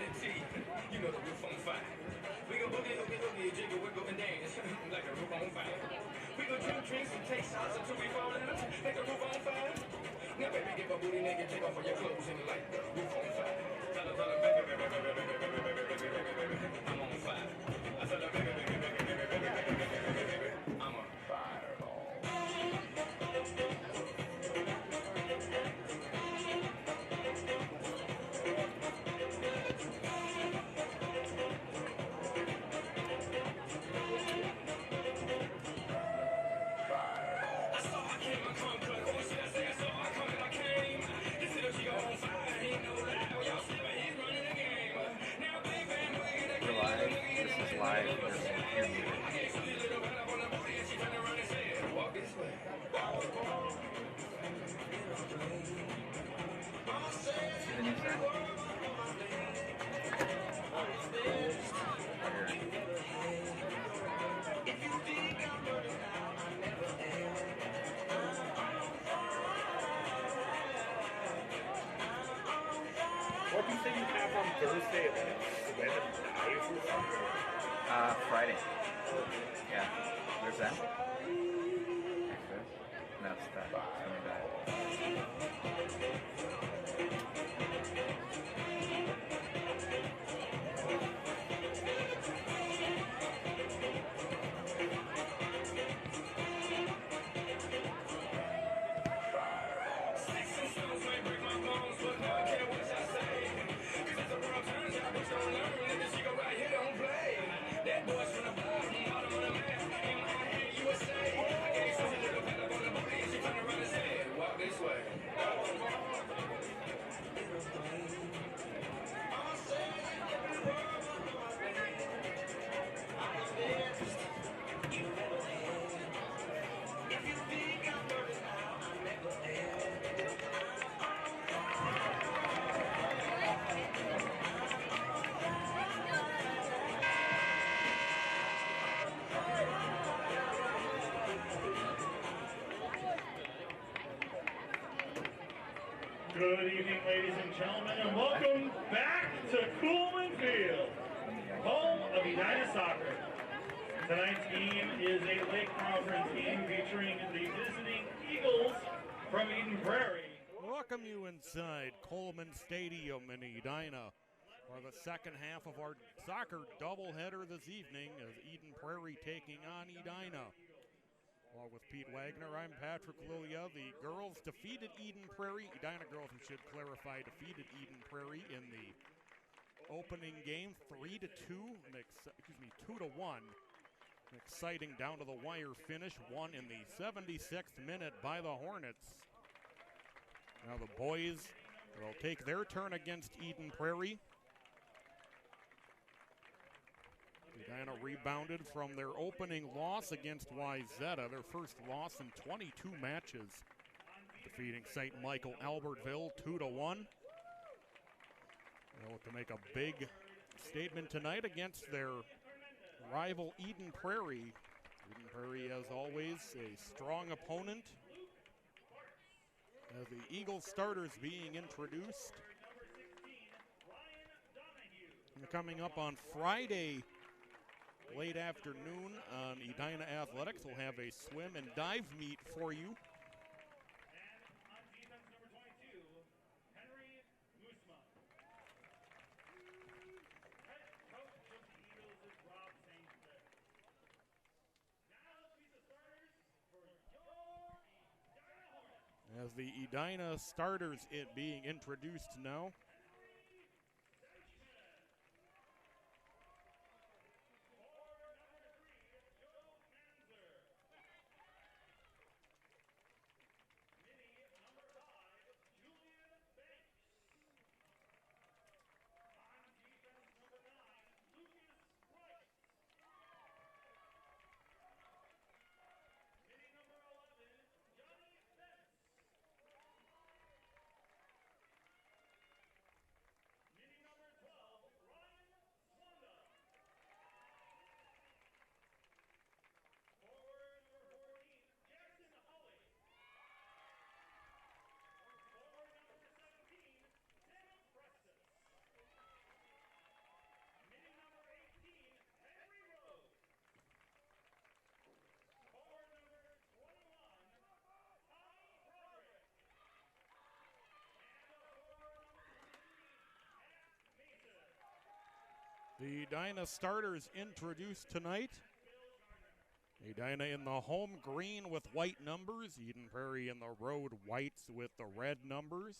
You know the roof on fire. We gon' boogie, hoogie, hoogie, jiggle, wiggle, and dance like the roof on fire. We gon' drink drinks and take shots until we fall out like the roof on fire. Now baby, get my booty naked, take off all your clothes and like the roof on fire. Tell her, baby, baby, baby, baby, baby, baby, baby, baby, baby, baby, I'm on fire. I tell her, baby, baby, baby, baby, baby, baby, baby, baby, baby, I'm on fireball. Live versus interview. See the new set? What do you say you have on Thursday and then it's when and dive or something? Friday. Yeah. Where's that? That's that. Good evening, ladies and gentlemen, and welcome back to Coolman Field, home of Edina Soccer. Tonight's game is a Lake Conference game featuring the visiting Eagles from Eden Prairie. Welcome you inside Coleman Stadium in Edina for the second half of our soccer doubleheader this evening as Eden Prairie taking on Edina. Along with Pete Wagner, I'm Patrick Lilia. The girls defeated Eden Prairie. Edina girls, we should clarify, defeated Eden Prairie in the opening game 3-2, 2-1. An exciting down to the wire finish, won in the 76th minute by the Hornets. Now the boys will take their turn against Eden Prairie. Edina rebounded from their opening loss against Wyzetta, their first loss in 22 matches, defeating St. Michael Albertville 2-1. They'll look to make a big statement tonight against their rival Eden Prairie. Eden Prairie, as always, a strong opponent. As the Eagles starters being introduced. And coming up on Friday, late afternoon on Edina Athletics, we'll have a swim and dive meet for you. As the Edina starters being introduced now. The Edina starters introduced tonight. Edina in the home green with white numbers. Eden Prairie in the road whites with the red numbers.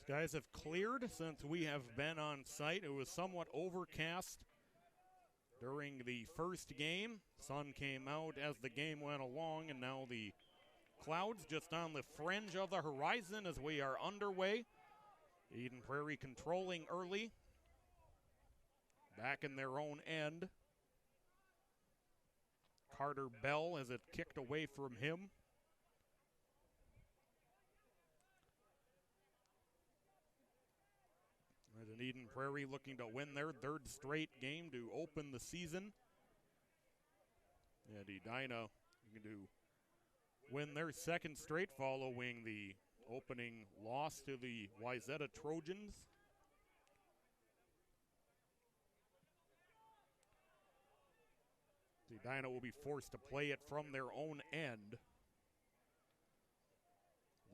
Skies have cleared since we have been on site. It was somewhat overcast during the first game. Sun came out as the game went along, and now the clouds just on the fringe of the horizon as we are underway. Eden Prairie controlling early. Back in their own end. Carter Bell has it kicked away from him. As an Eden Prairie looking to win their third straight game to open the season. And Edina looking to win their second straight following the opening loss to the Wayzata Trojans. Edina will be forced to play it from their own end.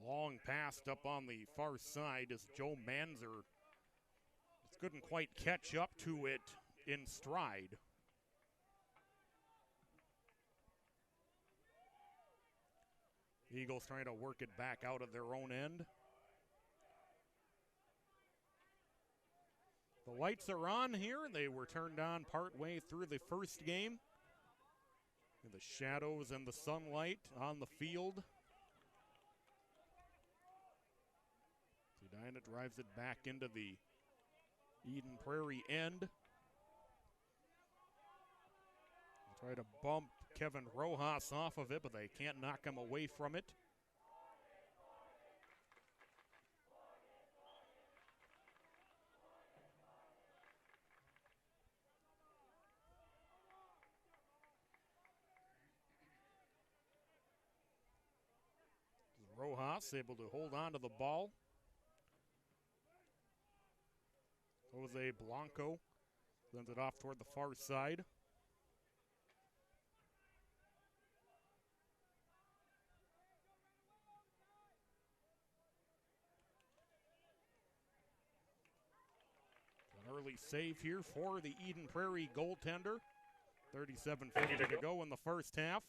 Long passed up on the far side as Joe Manzer couldn't quite catch up to it in stride. The Eagles trying to work it back out of their own end. The lights are on here. They were turned on partway through the first game. And the shadows and the sunlight on the field. Edina drives it back into the Eden Prairie end. Try to bump Kevin Rojas off of it, but they can't knock him away from it. Rojas able to hold on to the ball. Jose Blanco sends it off toward the far side. An early save here for the Eden Prairie goaltender. 37:50 to go in the first half.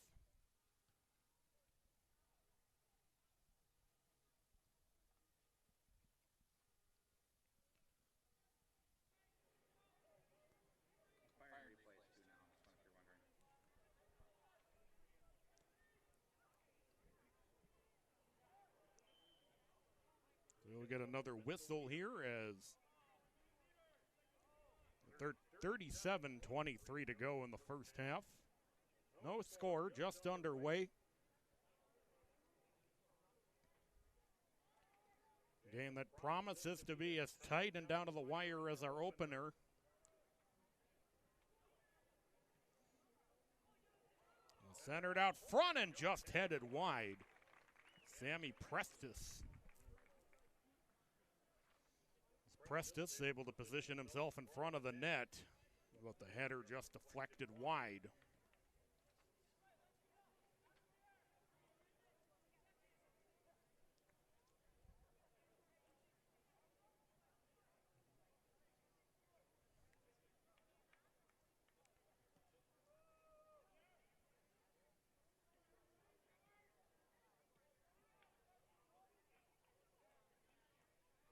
We'll get another whistle here as 37:23 to go in the first half. No score, just underway. Game that promises to be as tight and down to the wire as our opener. Centered out front and just headed wide. Sammy Prestis. Prestis able to position himself in front of the net, but the header just deflected wide.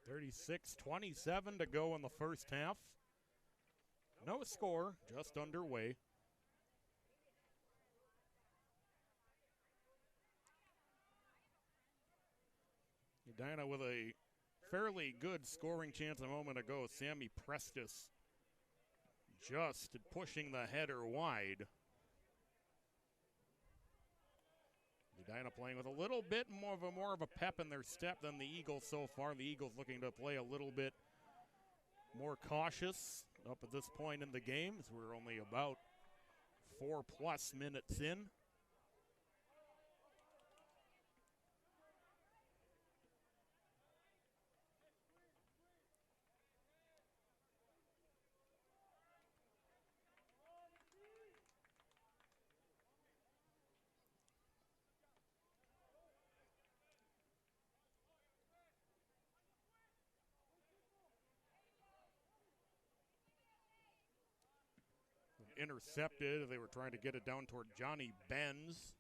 $36:27 to go in the first half. No score, just underway. Edina with a fairly good scoring chance a moment ago. Sammy Prestis just pushing the header wide. Edina playing with a little bit more of a pep in their step than the Eagles so far. The Eagles looking to play a little bit more cautious up at this point in the game, as we're only about 4+ minutes in. Intercepted. They were trying to get it down toward Johnny Benz.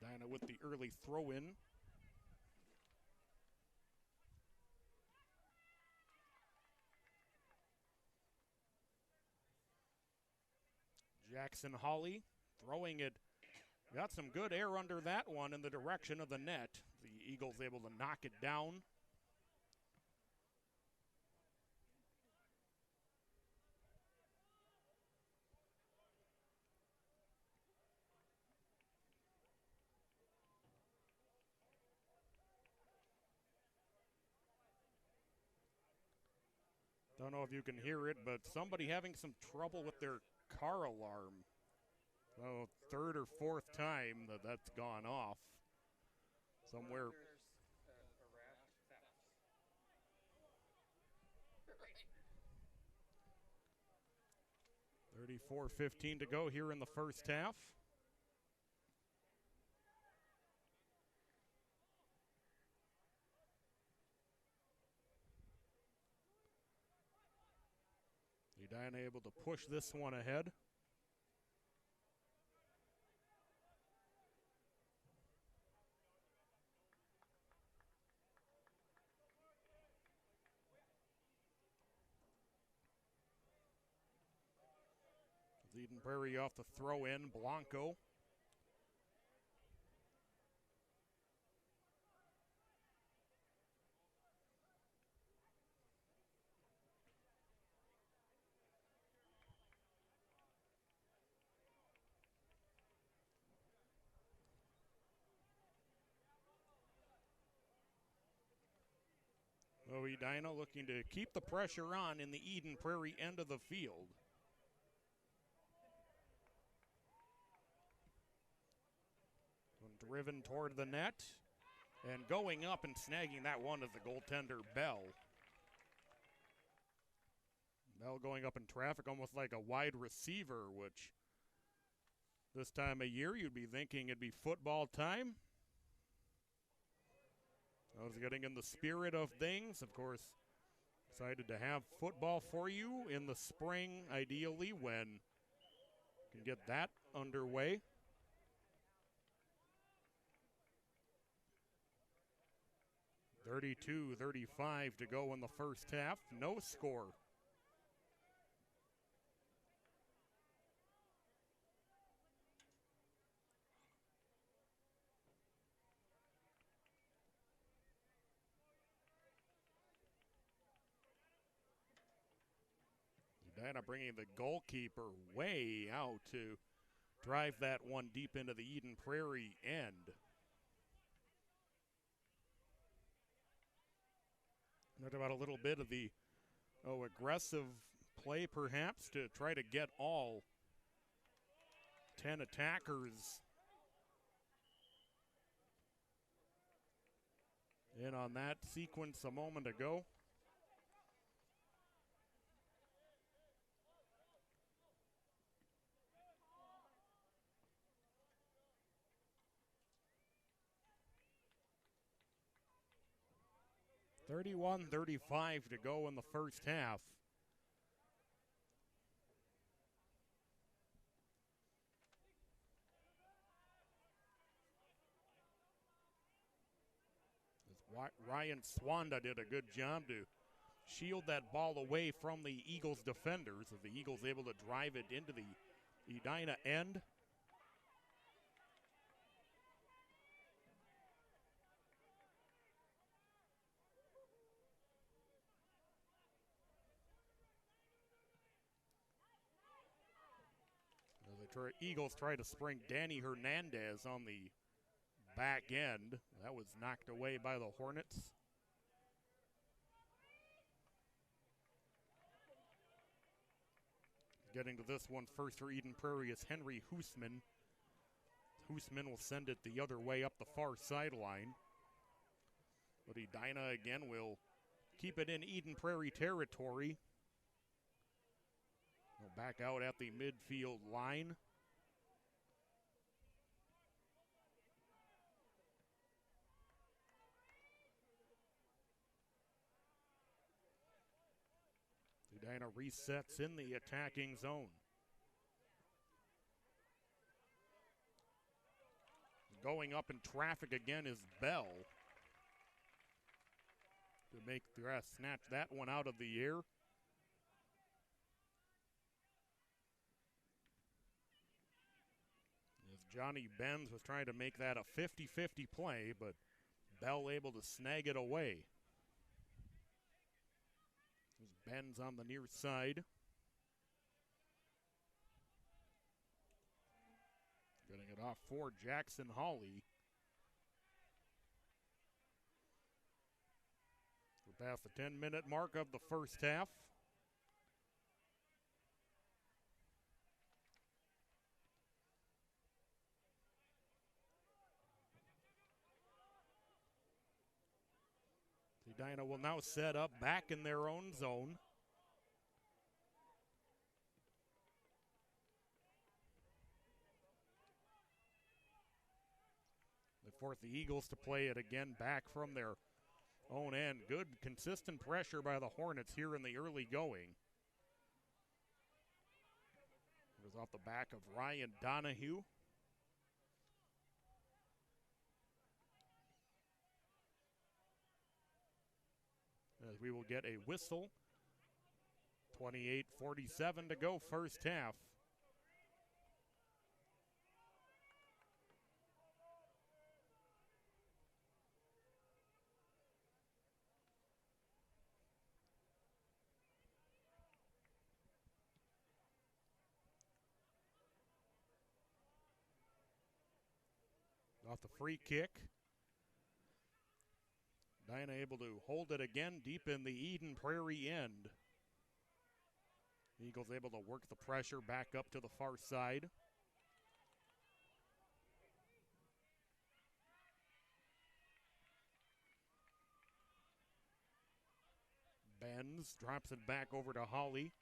Edina with the early throw-in. Jackson Hawley throwing it. Got some good air under that one in the direction of the net. The Eagles able to knock it down. Don't know if you can hear it, but somebody having some trouble with their car alarm. So third or fourth time that's gone off. Somewhere. 34:15 to go here in the first half. Edina able to push this one ahead. Eden Prairie off the throw in, Blanco. So Edina looking to keep the pressure on in the Eden Prairie end of the field. Driven toward the net, and going up and snagging that one is the goaltender, Bell. Bell going up in traffic almost like a wide receiver, which this time of year you'd be thinking it'd be football time. I was getting in the spirit of things. Of course, excited to have football for you in the spring, ideally, when you can get that underway. 32-35 to go in the first half. No score. Edina bringing the goalkeeper way out to drive that one deep into the Eden Prairie end. Talked about a little bit of the aggressive play perhaps to try to get all 10 attackers in on that sequence a moment ago. $31-35 to go in the first half. Ryan Swanda did a good job to shield that ball away from the Eagles defenders, as the Eagles able to drive it into the Edina end. The Eagles try to spring Danny Hernandez on the back end. That was knocked away by the Hornets. Getting to this one first for Eden Prairie is Henry Hoosman. Hoosman will send it the other way up the far sideline. But Edina again will keep it in Eden Prairie territory. They'll back out at the midfield line. Edina resets in the attacking zone. Going up in traffic again is Bell. To make the rest snatch that one out of the air. As Johnny Benz was trying to make that a 50-50 play, but Bell able to snag it away. Benz on the near side. Getting it off for Jackson Hawley. We're past the 10-minute mark of the first half. Edina will now set up back in their own zone. They force the Eagles to play it again back from their own end. Good, consistent pressure by the Hornets here in the early going. It was off the back of Ryan Donahue. As we will get a whistle. 28:47 to go, first half. Off the free kick. Edina able to hold it again deep in the Eden Prairie end. Eagles able to work the pressure back up to the far side. Benz drops it back over to Hawley.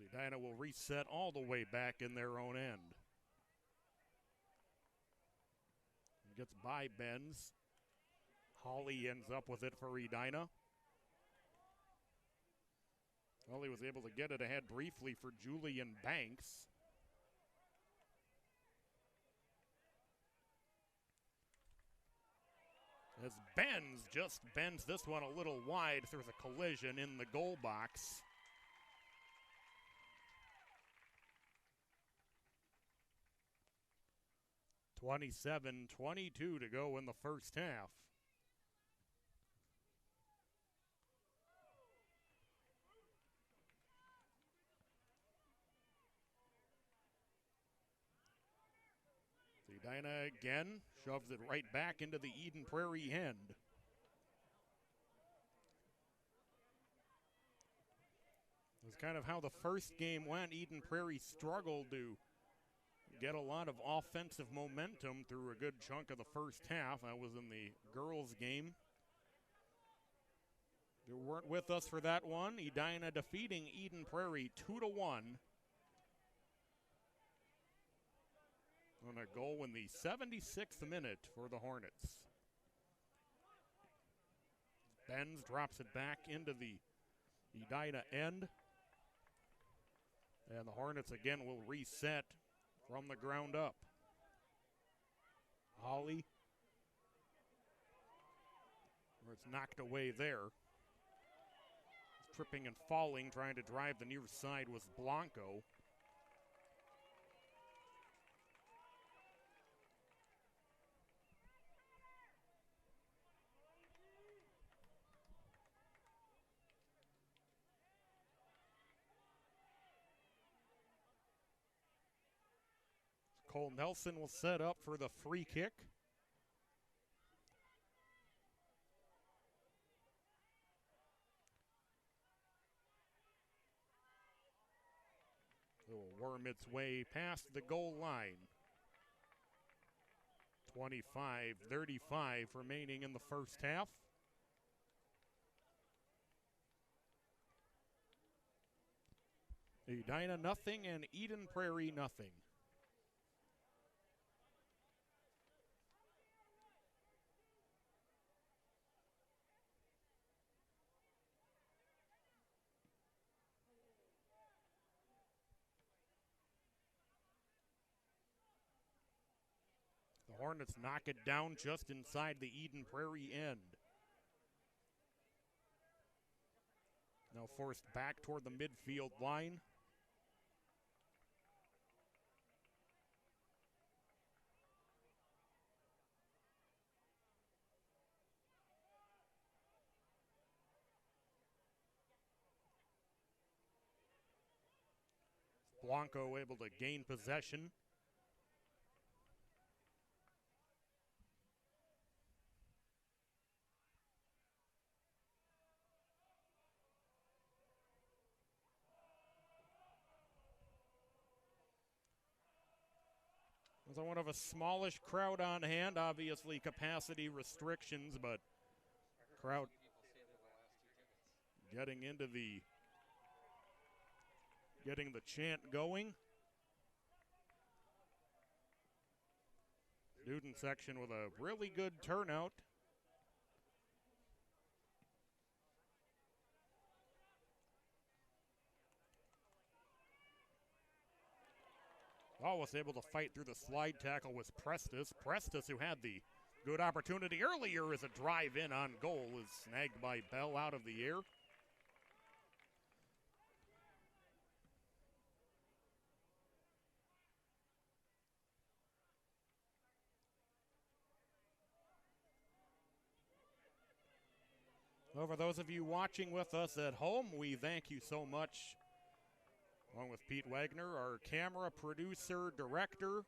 Edina will reset all the way back in their own end. Gets by Benz. Hawley ends up with it for Edina. Hawley was able to get it ahead briefly for Julian Banks. As Benz just bends this one a little wide, there's a collision in the goal box. (27-22) to go in the first half. Edina again shoves it right back into the Eden Prairie end. That's kind of how the first game went. Eden Prairie struggled to get a lot of offensive momentum through a good chunk of the first half. That was in the girls' game. You weren't with us for that one. Edina defeating Eden Prairie 2-1. On a goal in the 76th minute for the Hornets. Benz drops it back into the Edina end. And the Hornets again will reset from the ground up. Hawley. Where it's knocked away there. Tripping and falling, trying to drive the near side was Blanco. Cole Nelson will set up for the free kick. worm its way past the goal line. 25-35 remaining in the first half. Edina nothing and Eden Prairie nothing. The Hornets knock it down just inside the Eden Prairie end. Now forced back toward the midfield line. Blanco able to gain possession. There's one of a smallish crowd on hand, obviously capacity restrictions, but crowd getting the chant going. Student section with a really good turnout. Was able to fight through the slide tackle was Prestis. Prestis, who had the good opportunity earlier as a drive in on goal, is snagged by Bell out of the air. Well, for those of you watching with us at home, we thank you so much. Along with Pete Wagner, our camera, producer, director,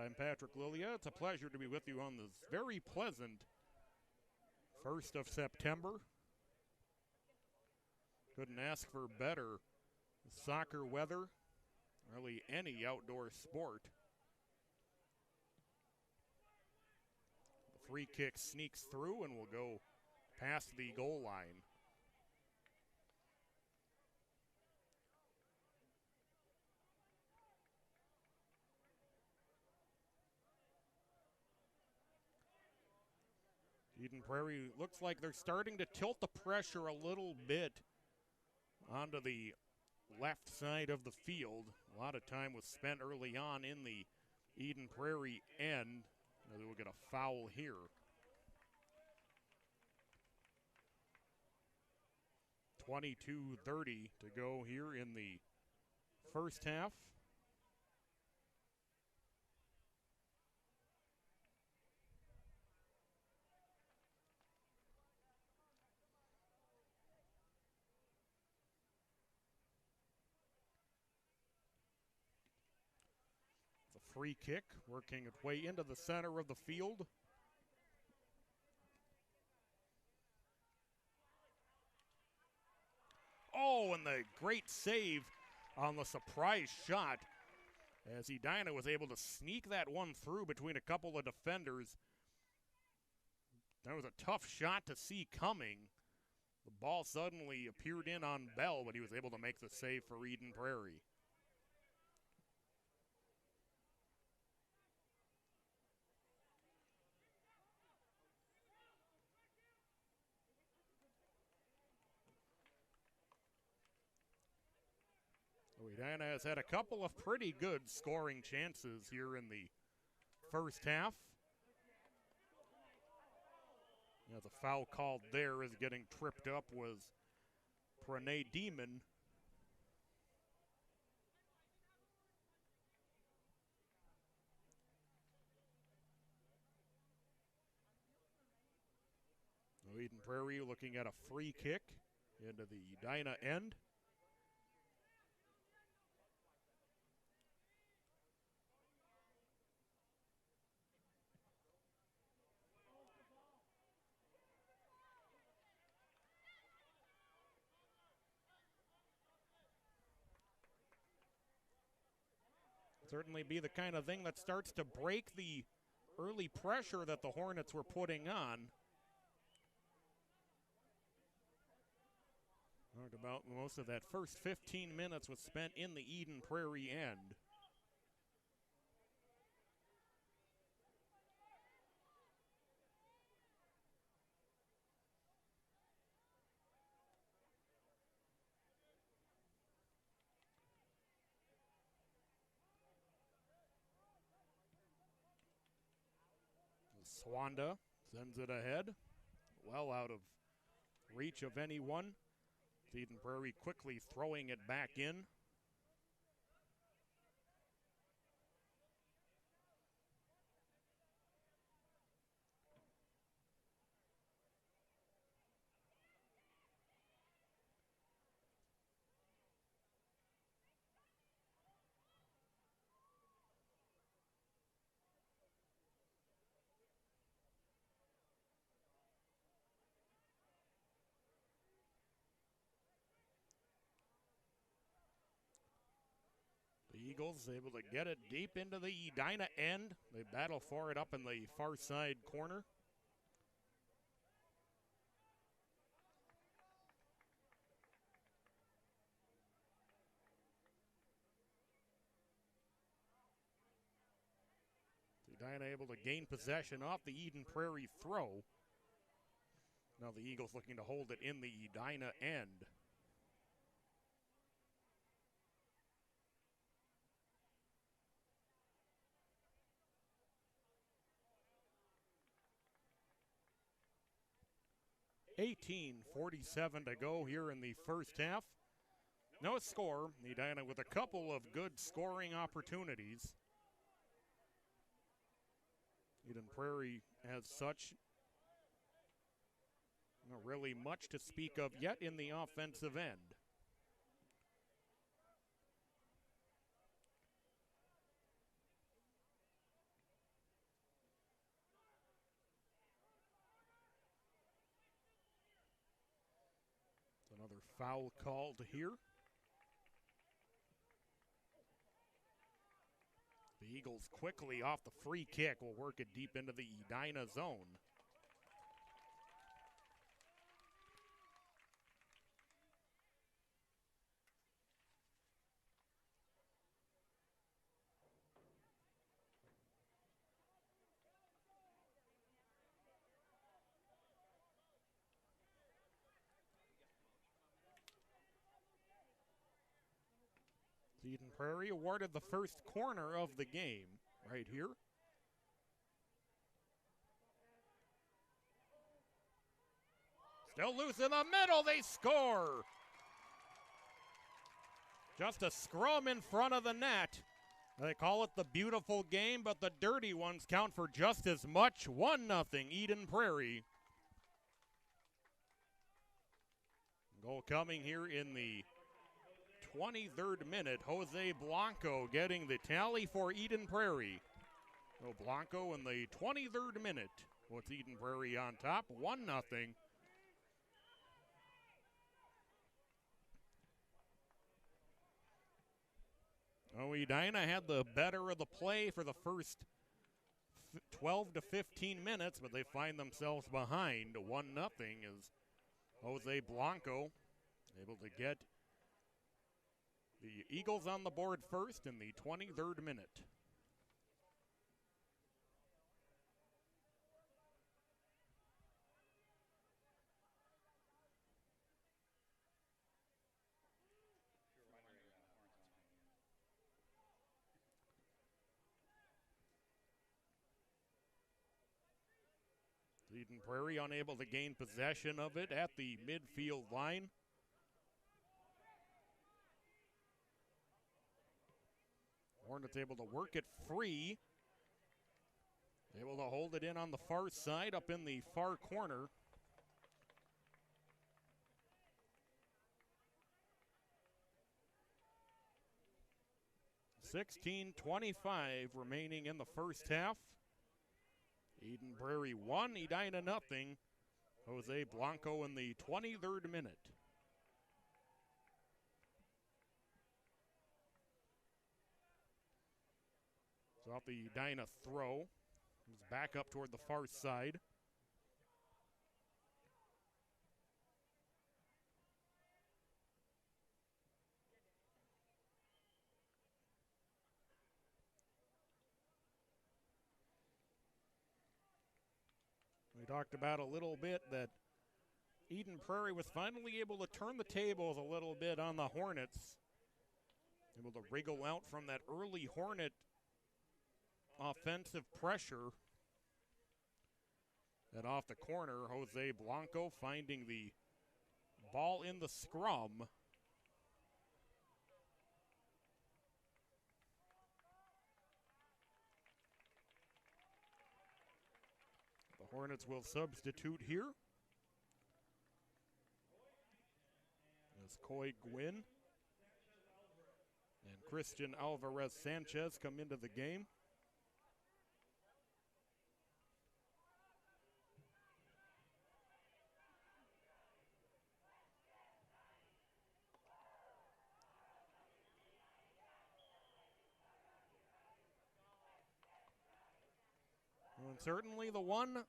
and Patrick Lilia. It's a pleasure to be with you on this very pleasant 1st of September. Couldn't ask for better soccer weather, really any outdoor sport. The free kick sneaks through and will go past the goal line. Eden Prairie looks like they're starting to tilt the pressure a little bit onto the left side of the field. A lot of time was spent early on in the Eden Prairie end. We'll get a foul here. .22:30 to go here in the first half. The free kick working its way into the center of the field. Oh, and the great save on the surprise shot as Edina was able to sneak that one through between a couple of defenders. That was a tough shot to see coming. The ball suddenly appeared in on Bell, but he was able to make the save for Eden Prairie. Edina has had a couple of pretty good scoring chances here in the first half. The foul called there as getting tripped up was Prairie Demon. Eden Prairie looking at a free kick into the Edina end. Certainly be the kind of thing that starts to break the early pressure that the Hornets were putting on. Talked about most of that first 15 minutes was spent in the Eden Prairie end. Swanda sends it ahead, well out of reach of anyone. Eden Prairie quickly throwing it back in. The Eagles able to get it deep into the Edina end. They battle for it up in the far side corner. Edina able to gain possession off the Eden Prairie throw. Now the Eagles looking to hold it in the Edina end. .47 to go here in the first half. No score. Edina with a couple of good scoring opportunities. Eden Prairie has such not really much to speak of yet in the offensive end. Another foul called here. The Eagles quickly off the free kick will work it deep into the Edina zone. Eden Prairie awarded the first corner of the game right here. Still loose in the middle, they score. Just a scrum in front of the net. They call it the beautiful game, but the dirty ones count for just as much. 1-0 Eden Prairie. Goal coming here in the 23rd minute. Jose Blanco getting the tally for Eden Prairie. So Blanco in the 23rd minute puts Eden Prairie on top, 1-0. Oh, Edina had the better of the play for the first 12 to 15 minutes, but they find themselves behind 1-0 as Jose Blanco able to get the Eagles on the board first in the 23rd minute. Eden Prairie unable to gain possession of it at the midfield line. Hornets able to work it free. Able to hold it in on the far side up in the far corner. .16:25 remaining in the first half. Eden Prairie 1, Edina 0. Jose Blanco in the 23rd minute. So off the Edina throw. He's back up toward the far side. We talked about a little bit that Eden Prairie was finally able to turn the tables a little bit on the Hornets. Able to wriggle out from that early Hornet offensive pressure. And off the corner, Jose Blanco finding the ball in the scrum. The Hornets will substitute here. As Coy Gwynn and Christian Alvarez Sanchez come into the game. And certainly the one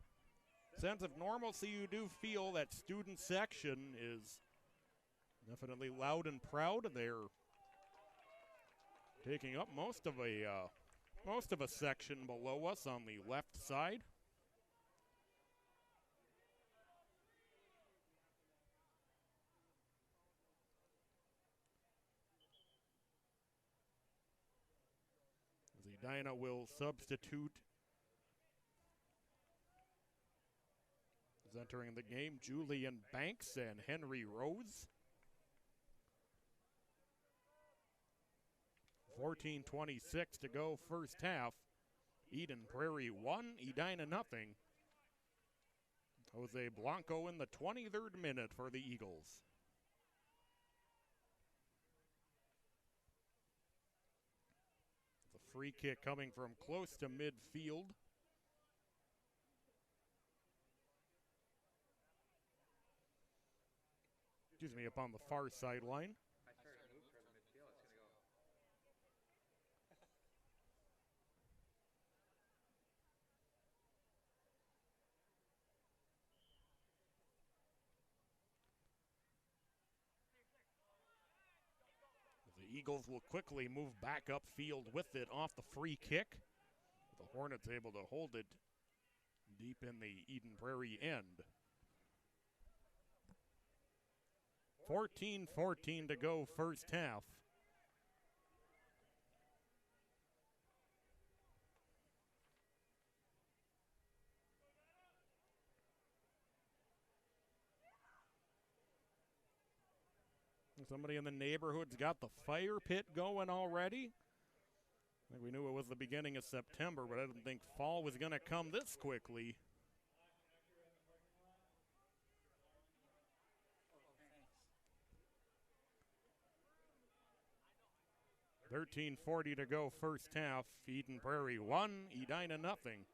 sense of normalcy you do feel, that student section is definitely loud and proud. They're taking up most of a section below us on the left side. As Edina will substitute. Is entering the game Julian Banks and Henry Rose. 14:26 to go first half. Eden Prairie 1, Edina nothing. Jose Blanco in the 23rd minute for the Eagles. The free kick coming from close to midfield. Excuse me, up on the far sideline. The Eagles will quickly move back upfield with it off the free kick. The Hornets able to hold it deep in the Eden Prairie end. 14:14 to go first half. Somebody in the neighborhood's got the fire pit going already. I think we knew it was the beginning of September, but I didn't think fall was going to come this quickly. 13:40 to go first half. Eden Prairie 1, Edina nothing.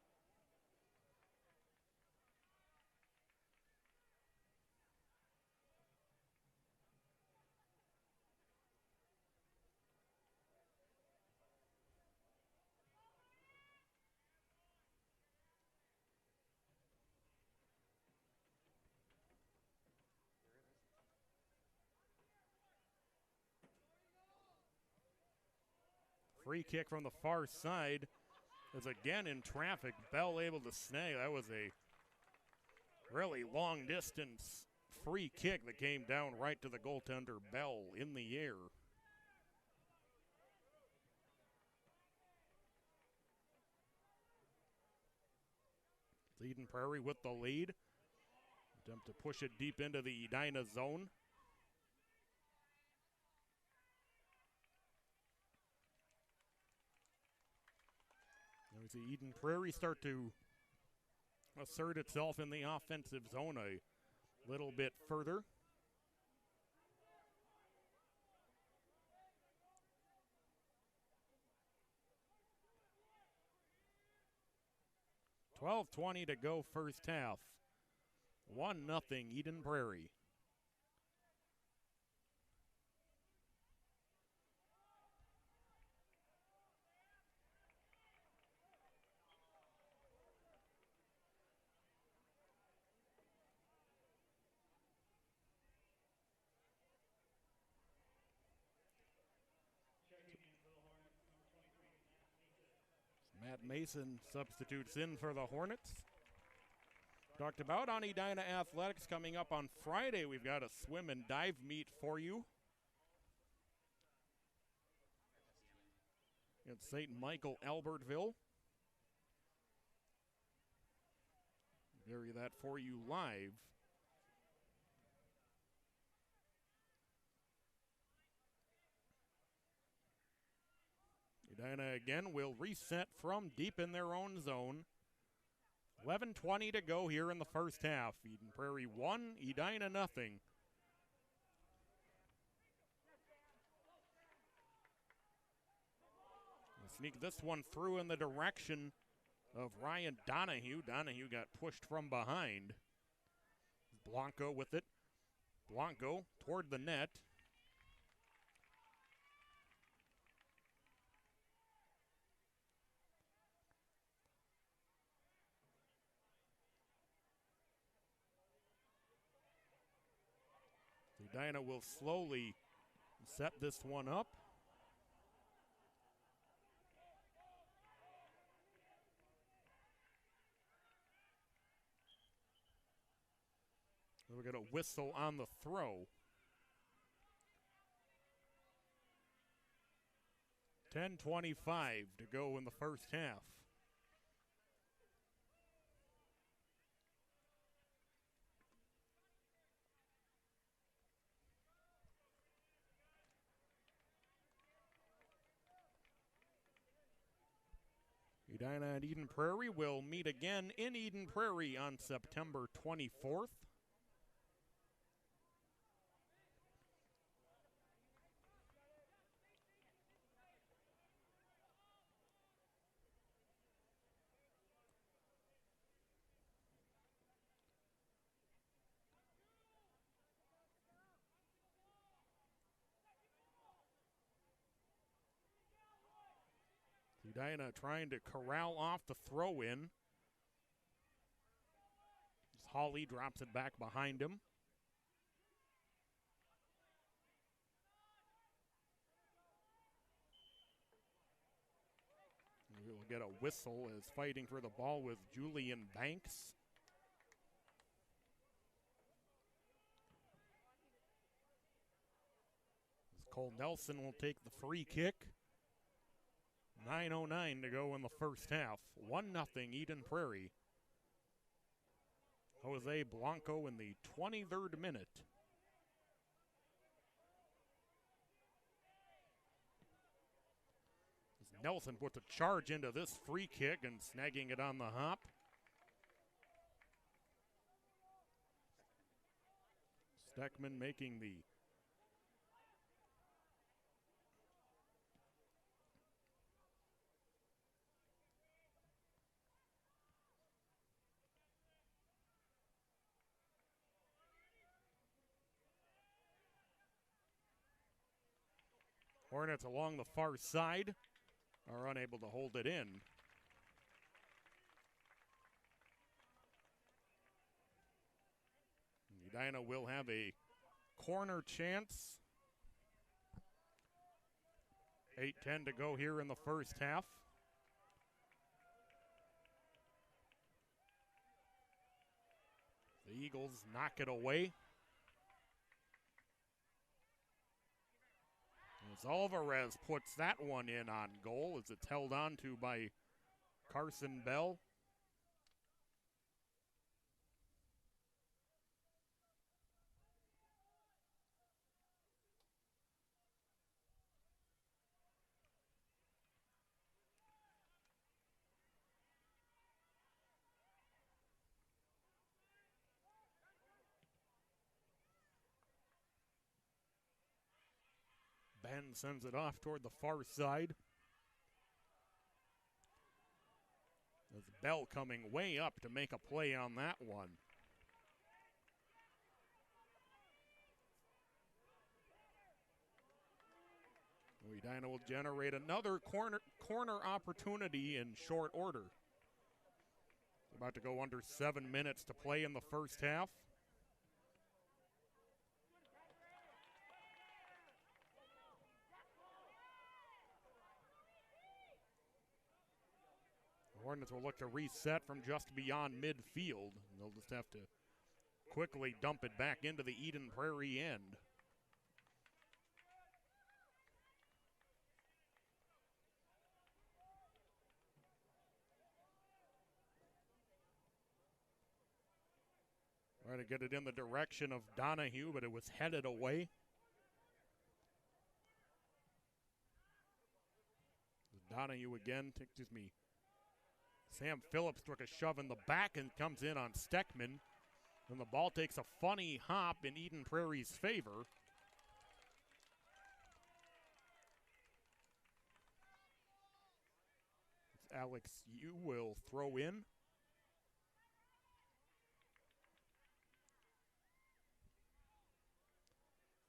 Free kick from the far side is again in traffic. Bell able to snag. That was a really long distance free kick that came down right to the goaltender Bell in the air. Eden Prairie with the lead. Attempt to push it deep into the Edina zone. We see Eden Prairie start to assert itself in the offensive zone a little bit further. $12:20 to go first half. 1-0 Eden Prairie. Matt Mason substitutes in for the Hornets. Talked about on Edina Athletics coming up on Friday. We've got a swim and dive meet for you. At St. Michael, Albertville. Carry that for you live. Edina again will reset from deep in their own zone. 11:20 to go here in the first half. Eden Prairie 1, Edina nothing. We'll sneak this one through in the direction of Ryan Donahue. Donahue got pushed from behind. Blanco with it. Blanco toward the net. Edina will slowly set this one up. We're going to whistle on the throw. 10:25 to go in the first half. Edina and Eden Prairie will meet again in Eden Prairie on September 24th. Edina trying to corral off the throw in. Hawley drops it back behind him. We'll get a whistle as fighting for the ball with Julian Banks. As Cole Nelson will take the free kick. 9:09 to go in the first half. 1-0 Eden Prairie. Jose Blanco in the 23rd minute. As Nelson puts a charge into this free kick and snagging it on the hop. Steckman making the Hornets along the far side are unable to hold it in. Edina will have a corner chance. 8:10 to go here in the first half. The Eagles knock it away. As Alvarez puts that one in on goal as it's held on to by Carson Bell. Ben sends it off toward the far side. As Bell coming way up to make a play on that one. Edina will generate another corner opportunity in short order. About to go under 7 minutes to play in the first half. Hornets will look to reset from just beyond midfield. They'll just have to quickly dump it back into the Eden Prairie end. Trying to get it in the direction of Donahue, but it was headed away. Donahue again, Sam Phillips took a shove in the back and comes in on Steckman. And the ball takes a funny hop in Eden Prairie's favor. Alex Yu will throw in.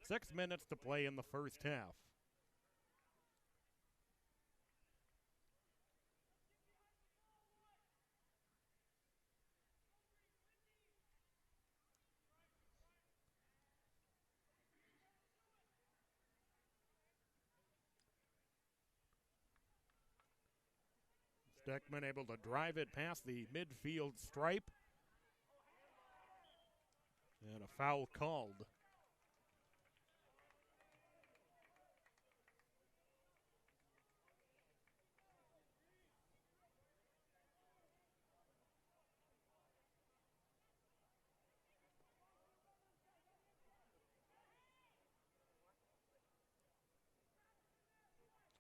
Six minutes to play in the first half. Steckman able to drive it past the midfield stripe. And a foul called.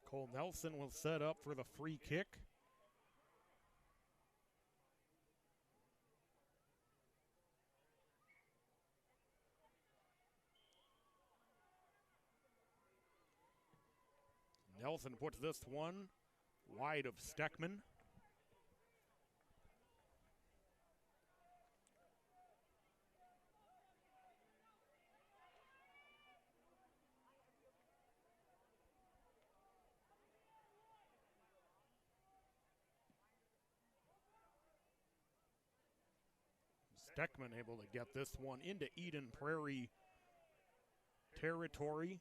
Cole Nelson will set up for the free kick. Nelson puts this one wide of Steckman. Steckman able to get this one into Eden Prairie territory.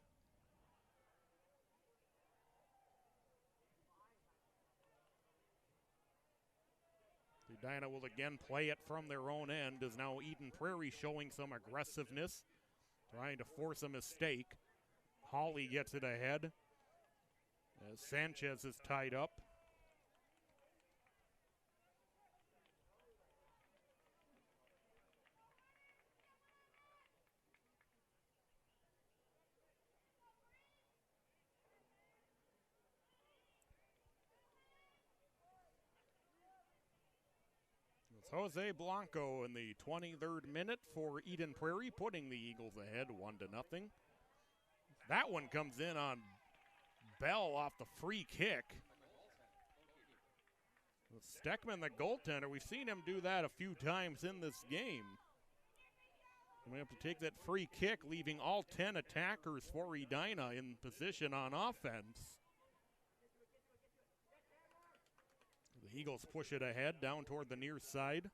Edina will again play it from their own end, as now Eden Prairie showing some aggressiveness, trying to force a mistake. Hawley gets it ahead as Sanchez is tied up. Jose Blanco in the 23rd minute for Eden Prairie, putting the Eagles ahead 1-0. That one comes in on Bell off the free kick. Steckman, the goaltender, we've seen him do that a few times in this game. And we have to take that free kick, leaving all 10 attackers for Edina in position on offense. The Eagles push it ahead down toward the near side.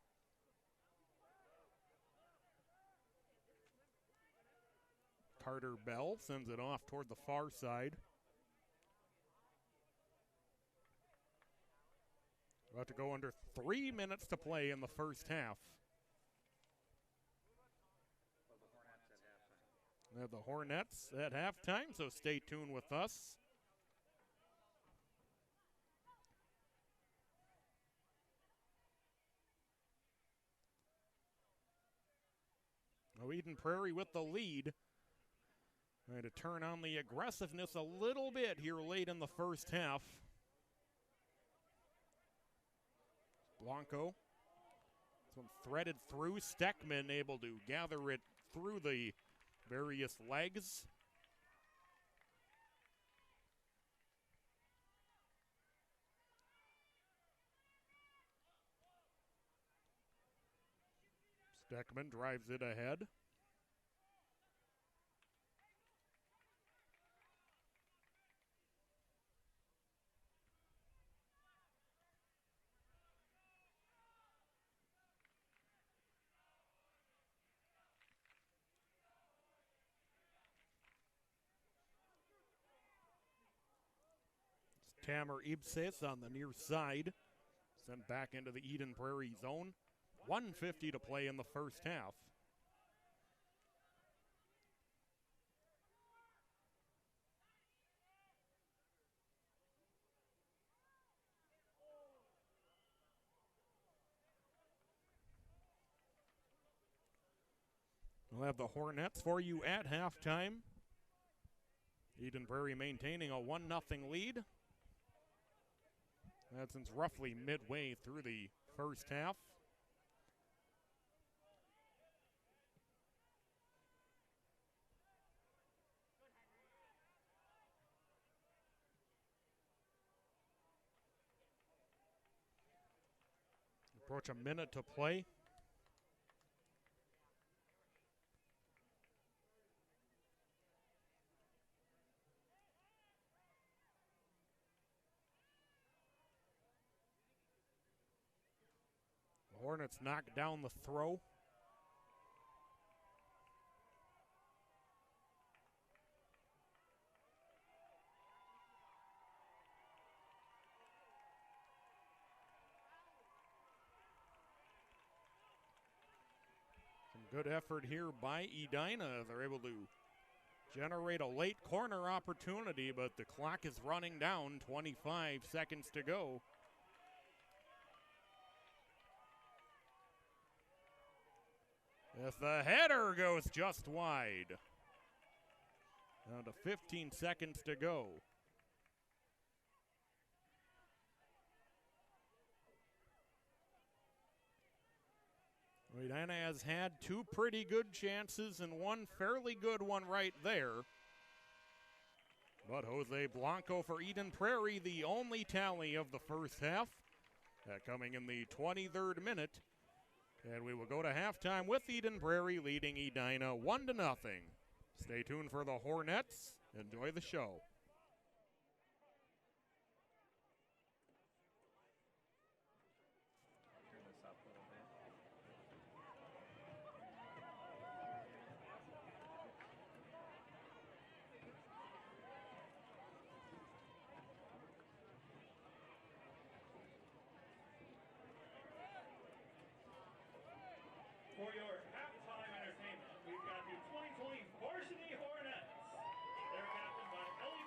Carter Bell sends it off toward the far side. About to go under 3 minutes to play in the first half. We have the Hornets at halftime, so stay tuned with us. Eden Prairie with the lead. Trying to turn on the aggressiveness a little bit here late in the first half. Blanco. This one threaded through. Steckman able to gather it through the various legs. Steckman drives it ahead. Tamer Ibses on the near side. Sent back into the Eden Prairie zone. 1:50 to play in the first half. We'll have the Hornets for you at halftime. Eden Prairie maintaining a 1-0 lead. That's since roughly midway through the first half. Approach a minute to play. Hornets knock down the throw. Some good effort here by Edina. They're able to generate a late corner opportunity, but the clock is running down. 25 seconds to go. If the header goes just wide. Down to 15 seconds to go. Edina has had two pretty good chances and one fairly good one right there. But Jose Blanco for Eden Prairie, the only tally of the first half. That coming in the 23rd minute. And we will go to halftime with Eden Prairie leading Edina 1-0. Stay tuned for the Hornets. Enjoy the show. Turn this up a little bit. For your halftime entertainment, we've got the 2020 Varsity Hornets. They're captained by Ellie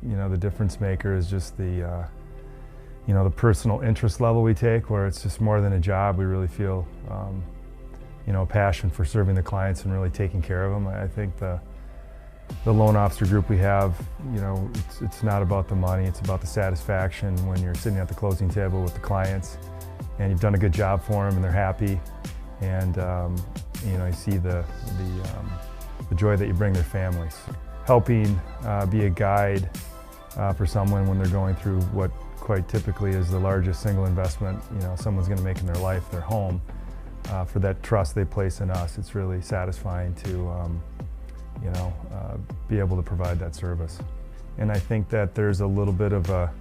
you know, the difference maker is just the, you know, the personal interest level we take, where it's just more than a job. We really feel, you know, a passion for serving the clients and really taking care of them. I think the loan officer group we have, you know, it's not about the money, it's about the satisfaction when you're sitting at the closing table with the clients and you've done a good job for them and they're happy, and you know, you see the joy that you bring their families. Helping be a guide for someone when they're going through what quite typically is the largest single investment, you know, someone's going to make in their life, their home. For that trust they place in us, it's really satisfying to, you know, be able to provide that service. And I think that there's a little bit of a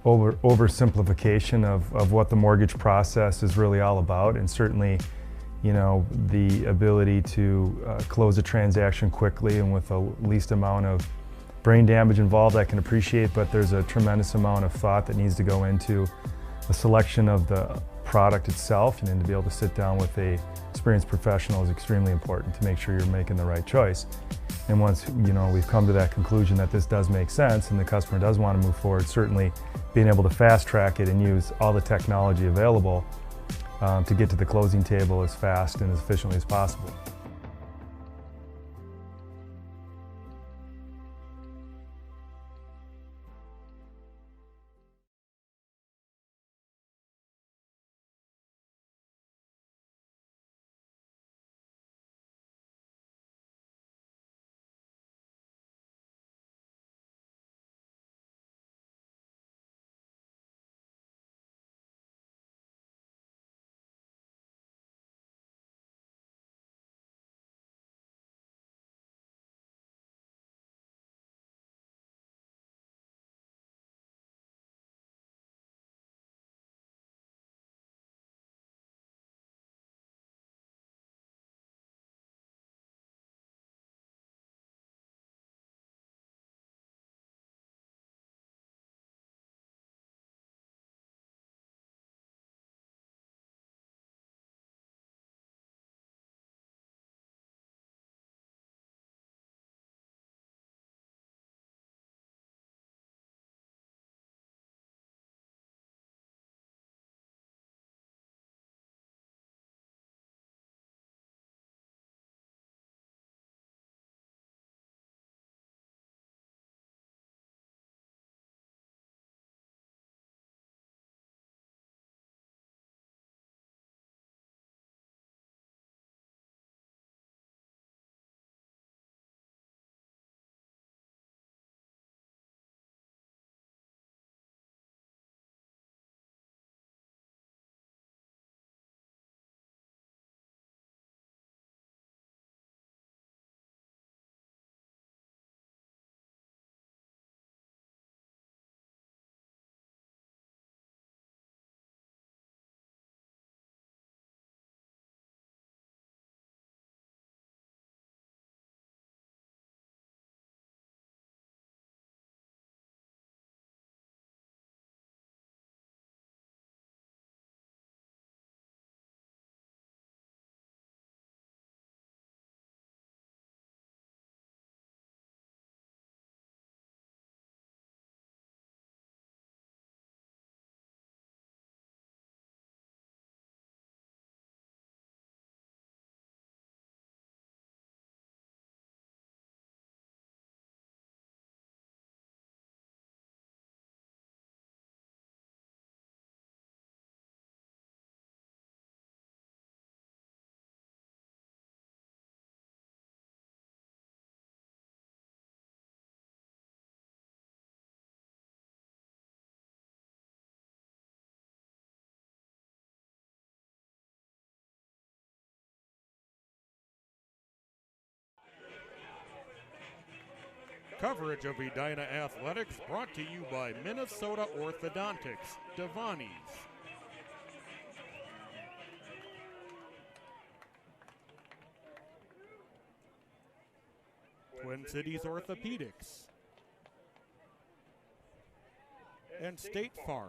oversimplification of what the mortgage process is really all about, and certainly, you know, the ability to close a transaction quickly and with the least amount of brain damage involved, I can appreciate, but there's a tremendous amount of thought that needs to go into the selection of the product itself, and then to be able to sit down with a experienced professional is extremely important to make sure you're making the right choice. And once, you know, we've come to that conclusion that this does make sense and the customer does want to move forward, certainly being able to fast track it and use all the technology available to get to the closing table as fast and as efficiently as possible. Coverage of Edina Athletics brought to you by Minnesota Orthodontics, Devani's. Twin Cities Orthopedics. And State Farm.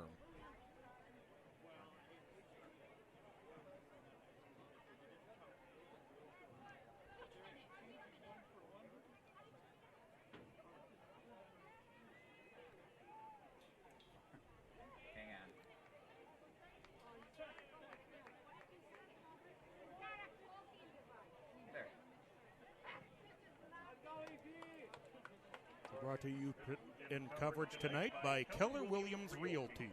brought to you in coverage tonight by Keller Williams Realty.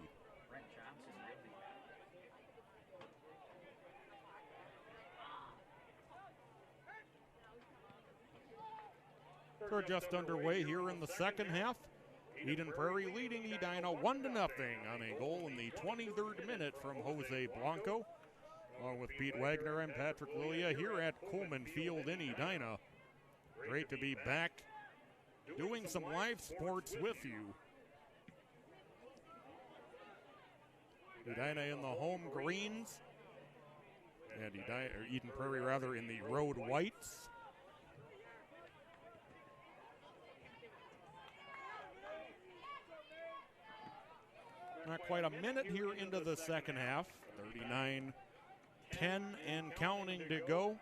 We're just underway here in the second half. Eden Prairie leading Edina 1-0 on a goal in the 23rd minute from Jose Blanco. Along with Pete Wagner and Patrick Lilia here at Coleman Field in Edina. Great to be back doing some live sports with you. Edina in the home greens, and Eden Prairie rather in the road whites. Not quite a minute here into the second half. 39-10 and counting to go.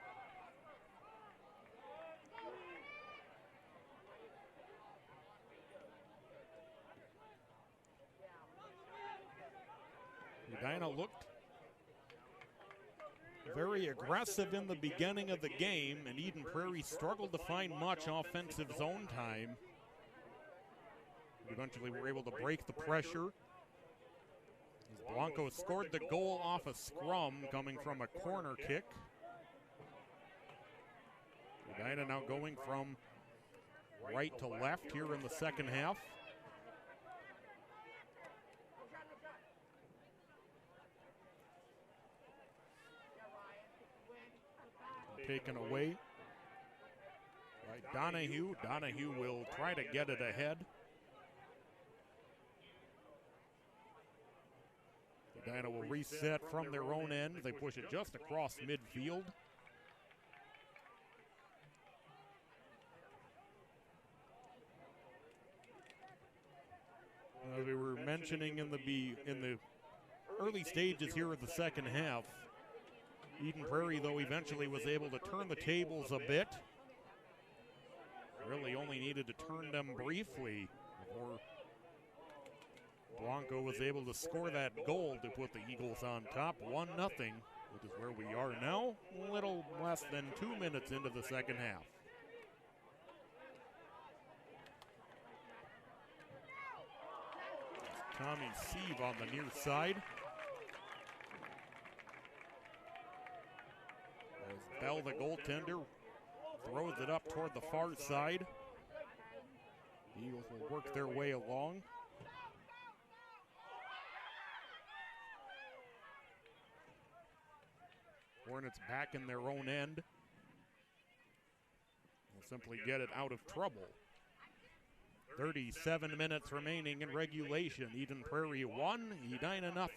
Edina looked very aggressive in the beginning of the game, and Eden Prairie struggled to find much offensive zone time. Eventually were able to break the pressure. As Blanco scored the goal off a scrum coming from a corner kick. Edina now going from right to left here in the second half. Taken away by Donahue. Donahue will try to get it ahead. Edina will reset from their own end. They push it just across midfield. As we were mentioning in the early stages here of the second half, Eden Prairie, though, eventually was able to turn the tables a bit. Really only needed to turn them briefly before Blanco was able to score that goal to put the Eagles on top, 1-0, which is where we are now, a little less than 2 minutes into the second half. Tommy Sieve on the near side. As Bell, the goaltender, throws it up toward the far side. The Eagles will work their way along. Hornets back in their own end. Will simply get it out of trouble. 37 minutes remaining in regulation. Eden Prairie 1, Edina 0.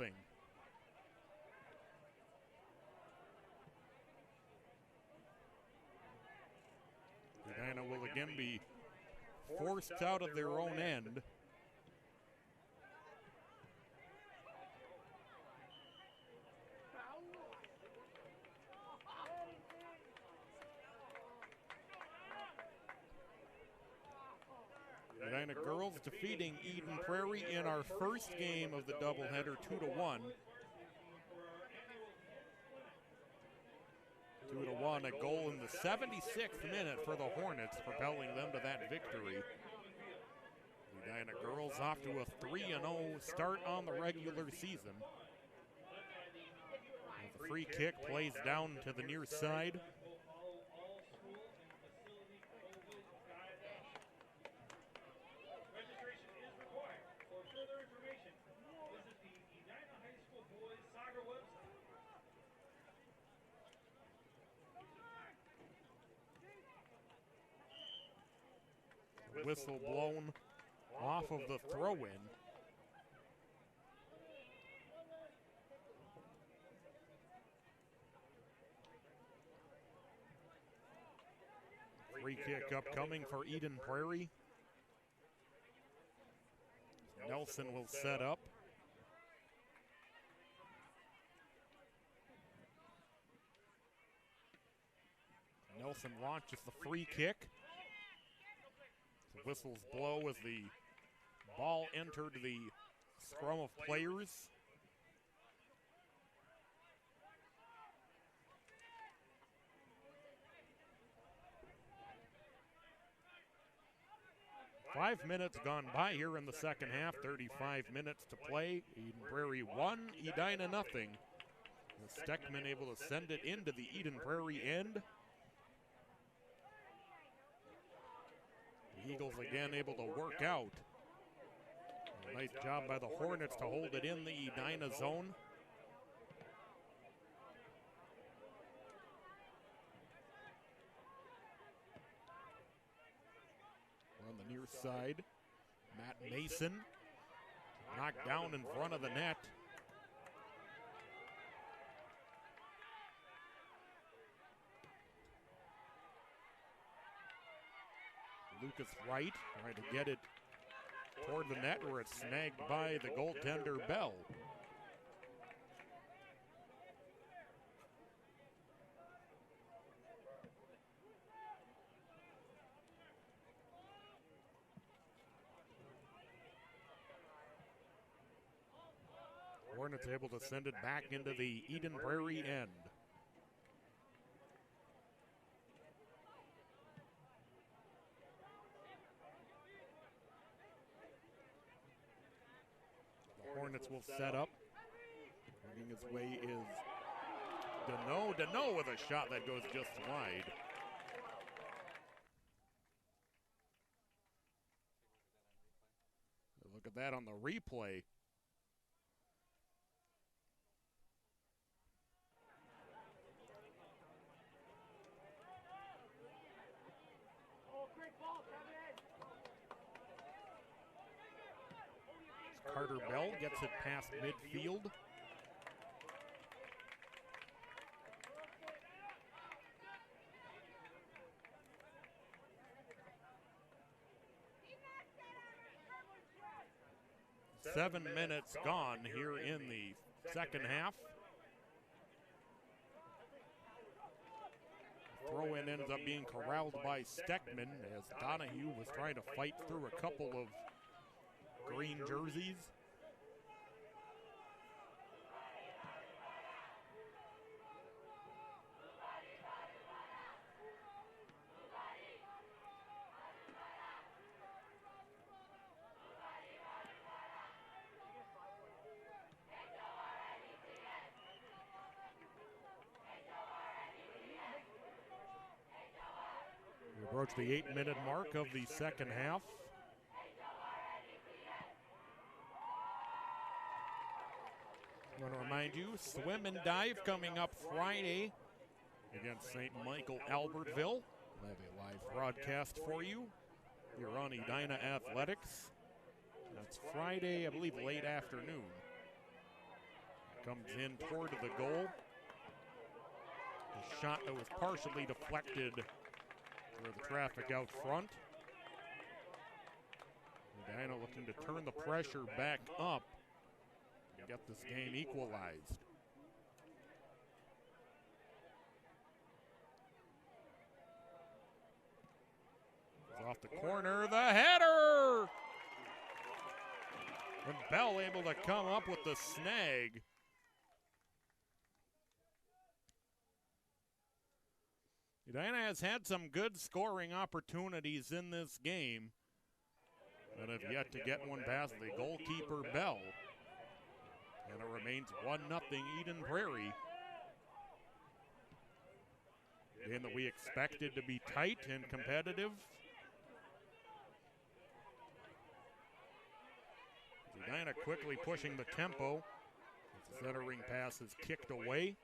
Edina will again be forced out of their own end. Edina girls defeating Eden Prairie in our first game of the doubleheader 2-1. 2-1, a goal in the 76th minute for the Hornets, propelling them to that victory. Edina girls off to a 3-0 start on the regular season. The free kick plays down to the near side. Whistle blown off of the throw-in. Free kick upcoming for Eden Prairie. Nelson will set up. Nelson launches the free kick. The whistles blow as the ball entered the scrum of players. 5 minutes gone by here in the second half, 35 minutes to play. Eden Prairie 1, Edina nothing. Steckman able to send it into the Eden Prairie end. The Eagles again able to work out. A nice job by the Hornets to hold it in the Edina zone. On the near side, Matt Mason knocked down in front of the net. Lucas Wright trying to get it toward the net where it's snagged by the goaltender Bell. Hornets able to send it back into the Eden Prairie end. Hornets will set up. Working its way is Deneau. Deneau with a shot that goes just wide. Look at that on the replay. Carter Bell gets it past midfield. Seven minutes gone here in the second half. Throw-in ends up being corralled by Steckman as Donahue was trying to fight through a couple of green jerseys. We approach the 8-minute mark of the second half. I want to remind you, swim and dive coming up Friday against St. Michael Albertville. We'll have a live broadcast for you here on Edina Athletics. That's Friday, I believe, late afternoon. Comes in toward the goal. A shot that was partially deflected through the traffic out front. Edina looking to turn the pressure back up and get this game equalized. Off the corner, the header! And Bell able to come up with the snag. Edina has had some good scoring opportunities in this game, but have yet to get one past the goalkeeper Bell. And it remains 1-0 Eden Prairie. A game that we expected to be tight and competitive. Edina quickly pushing the tempo. The centering pass is kicked away.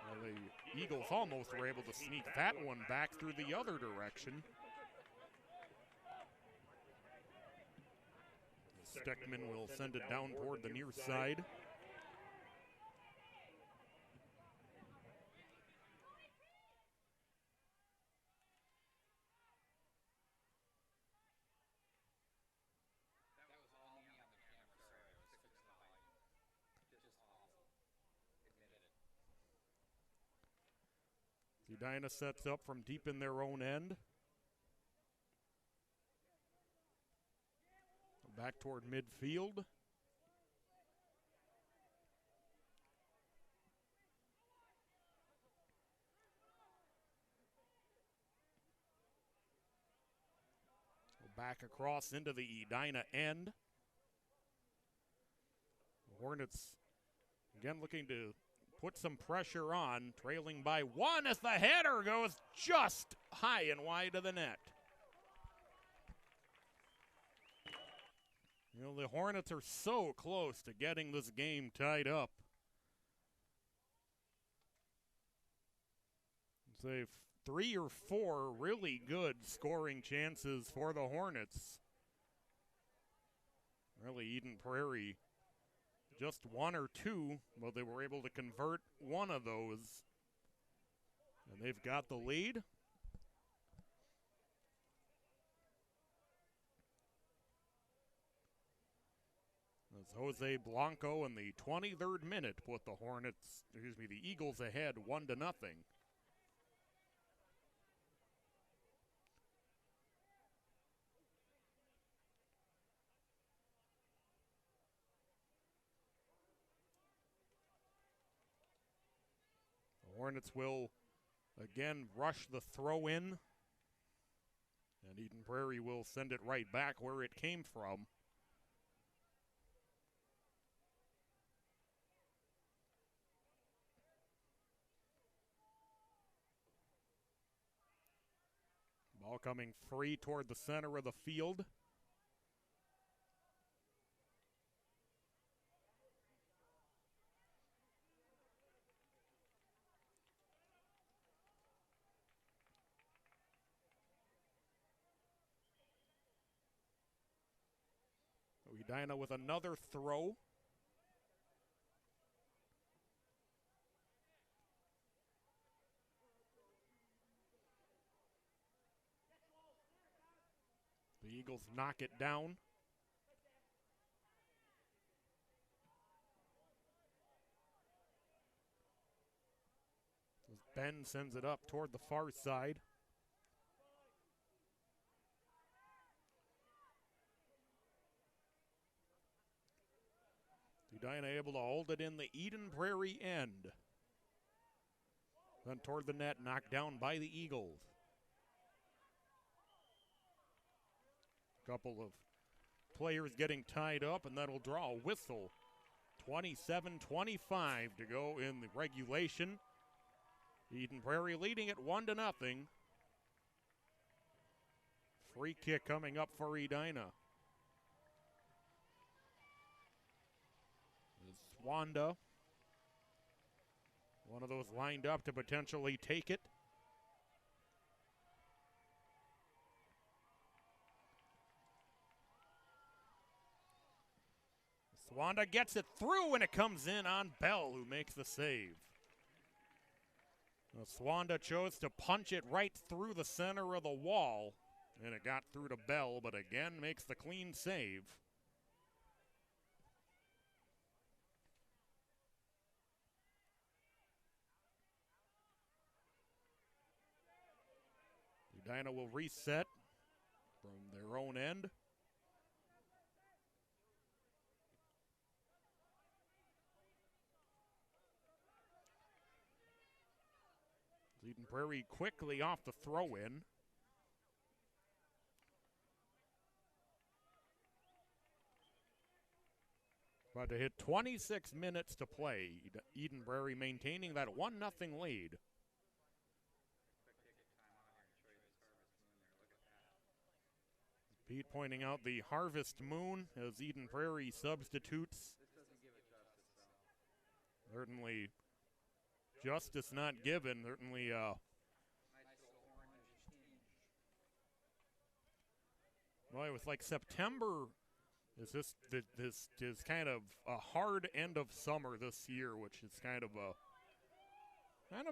Well, the Eagles almost were able to sneak that one back through the other direction. Steckman will send it down toward the near side. Edina sets up from deep in their own end. Back toward midfield. back across into the Edina end. The Hornets again looking to put some pressure on, trailing by 1 as the header goes just high and wide of the net. You know, the Hornets are so close to getting this game tied up. They've 3 or 4 really good scoring chances for the Hornets. Really, Eden Prairie, just 1 or 2, but they were able to convert 1 of those. And they've got the lead. As Jose Blanco in the 23rd minute put the the Eagles ahead 1-0. The Hornets will again rush the throw in, and Eden Prairie will send it right back where it came from. Ball coming free toward the center of the field. Edina with another throw. The Eagles knock it down. As Ben sends it up toward the far side. Edina able to hold it in the Eden Prairie end. Then toward the net, knocked down by the Eagles. Couple of players getting tied up, and that'll draw a whistle. 27-25 to go in the regulation. Eden Prairie leading it 1-0. Free kick coming up for Edina. Swanda, one of those lined up to potentially take it. Swanda gets it through, and it comes in on Bell, who makes the save. Swanda chose to punch it right through the center of the wall, and it got through to Bell, but again makes the clean save. Edina will reset from their own end. Eden Prairie quickly off the throw-in. About to hit 26 minutes to play. Eden Prairie maintaining that 1-0 lead. Pete pointing out the Harvest Moon as Eden Prairie substitutes. Certainly justice not given. Certainly well, it was like September this is kind of a hard end of summer this year, which is kind of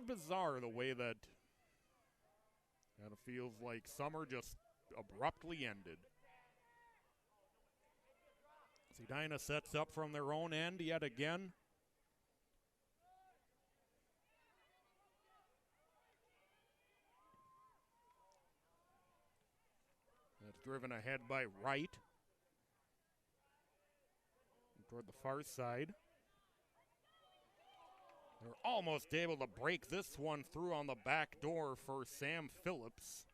bizarre the way that kind of feels like summer just abruptly ended. Edina sets up from their own end yet again. That's driven ahead by Wright. Toward the far side. They're almost able to break this one through on the back door for Sam Phillips.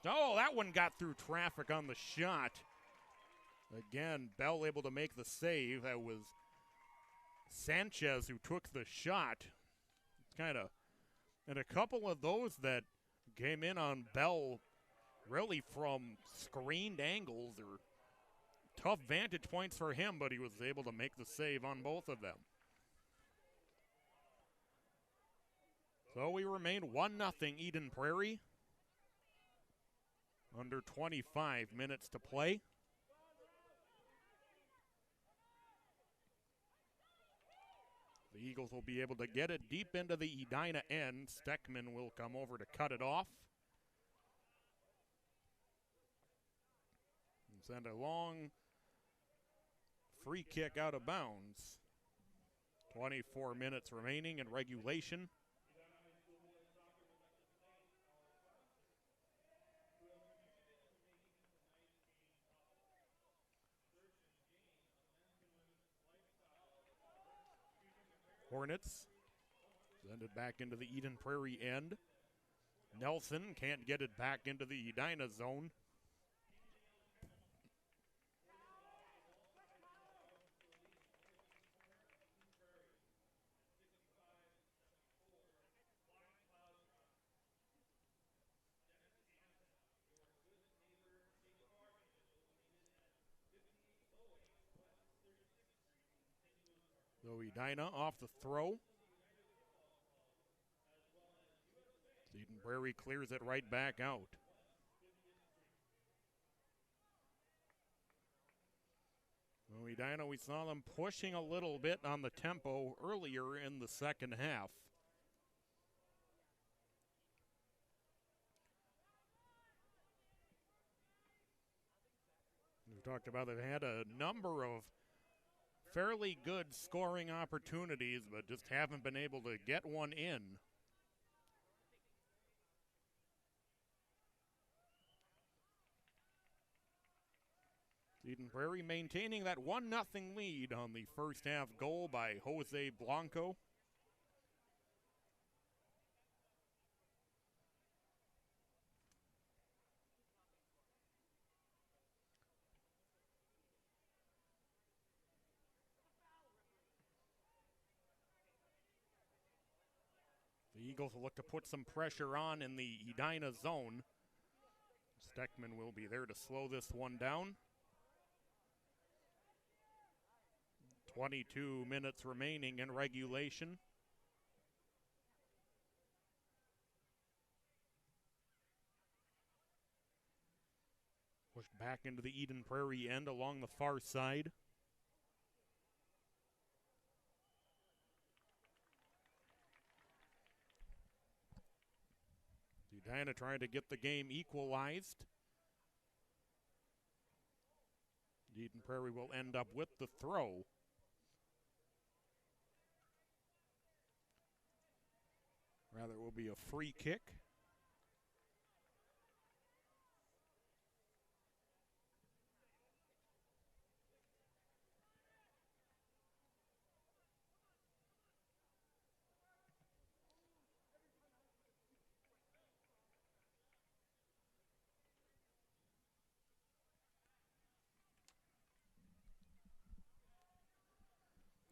Oh, that one got through traffic on the shot. Again, Bell able to make the save. That was Sanchez who took the shot. Kind of, and a couple of those that came in on Bell really from screened angles or tough vantage points for him, but he was able to make the save on both of them. So we remain 1-0 Eden Prairie. Under 25 minutes to play. The Eagles will be able to get it deep into the Edina end. Steckman will come over to cut it off. And send a long free kick out of bounds. 24 minutes remaining in regulation. Hornets send it back into the Eden Prairie end. Nelson can't get it back into the Edina zone. So Edina off the throw. Eden Prairie clears it right back out. So Edina, we saw them pushing a little bit on the tempo earlier in the second half. We've talked about they've had a number of fairly good scoring opportunities, but just haven't been able to get one in. Eden Prairie maintaining that 1-0 lead on the first half goal by Jose Blanco. The Eagles will look to put some pressure on in the Edina zone. Steckman will be there to slow this one down. 22 minutes remaining in regulation. Pushed back into the Eden Prairie end along the far side. Edina trying to get the game equalized. Eden Prairie will end up with the throw. Rather, it will be a free kick.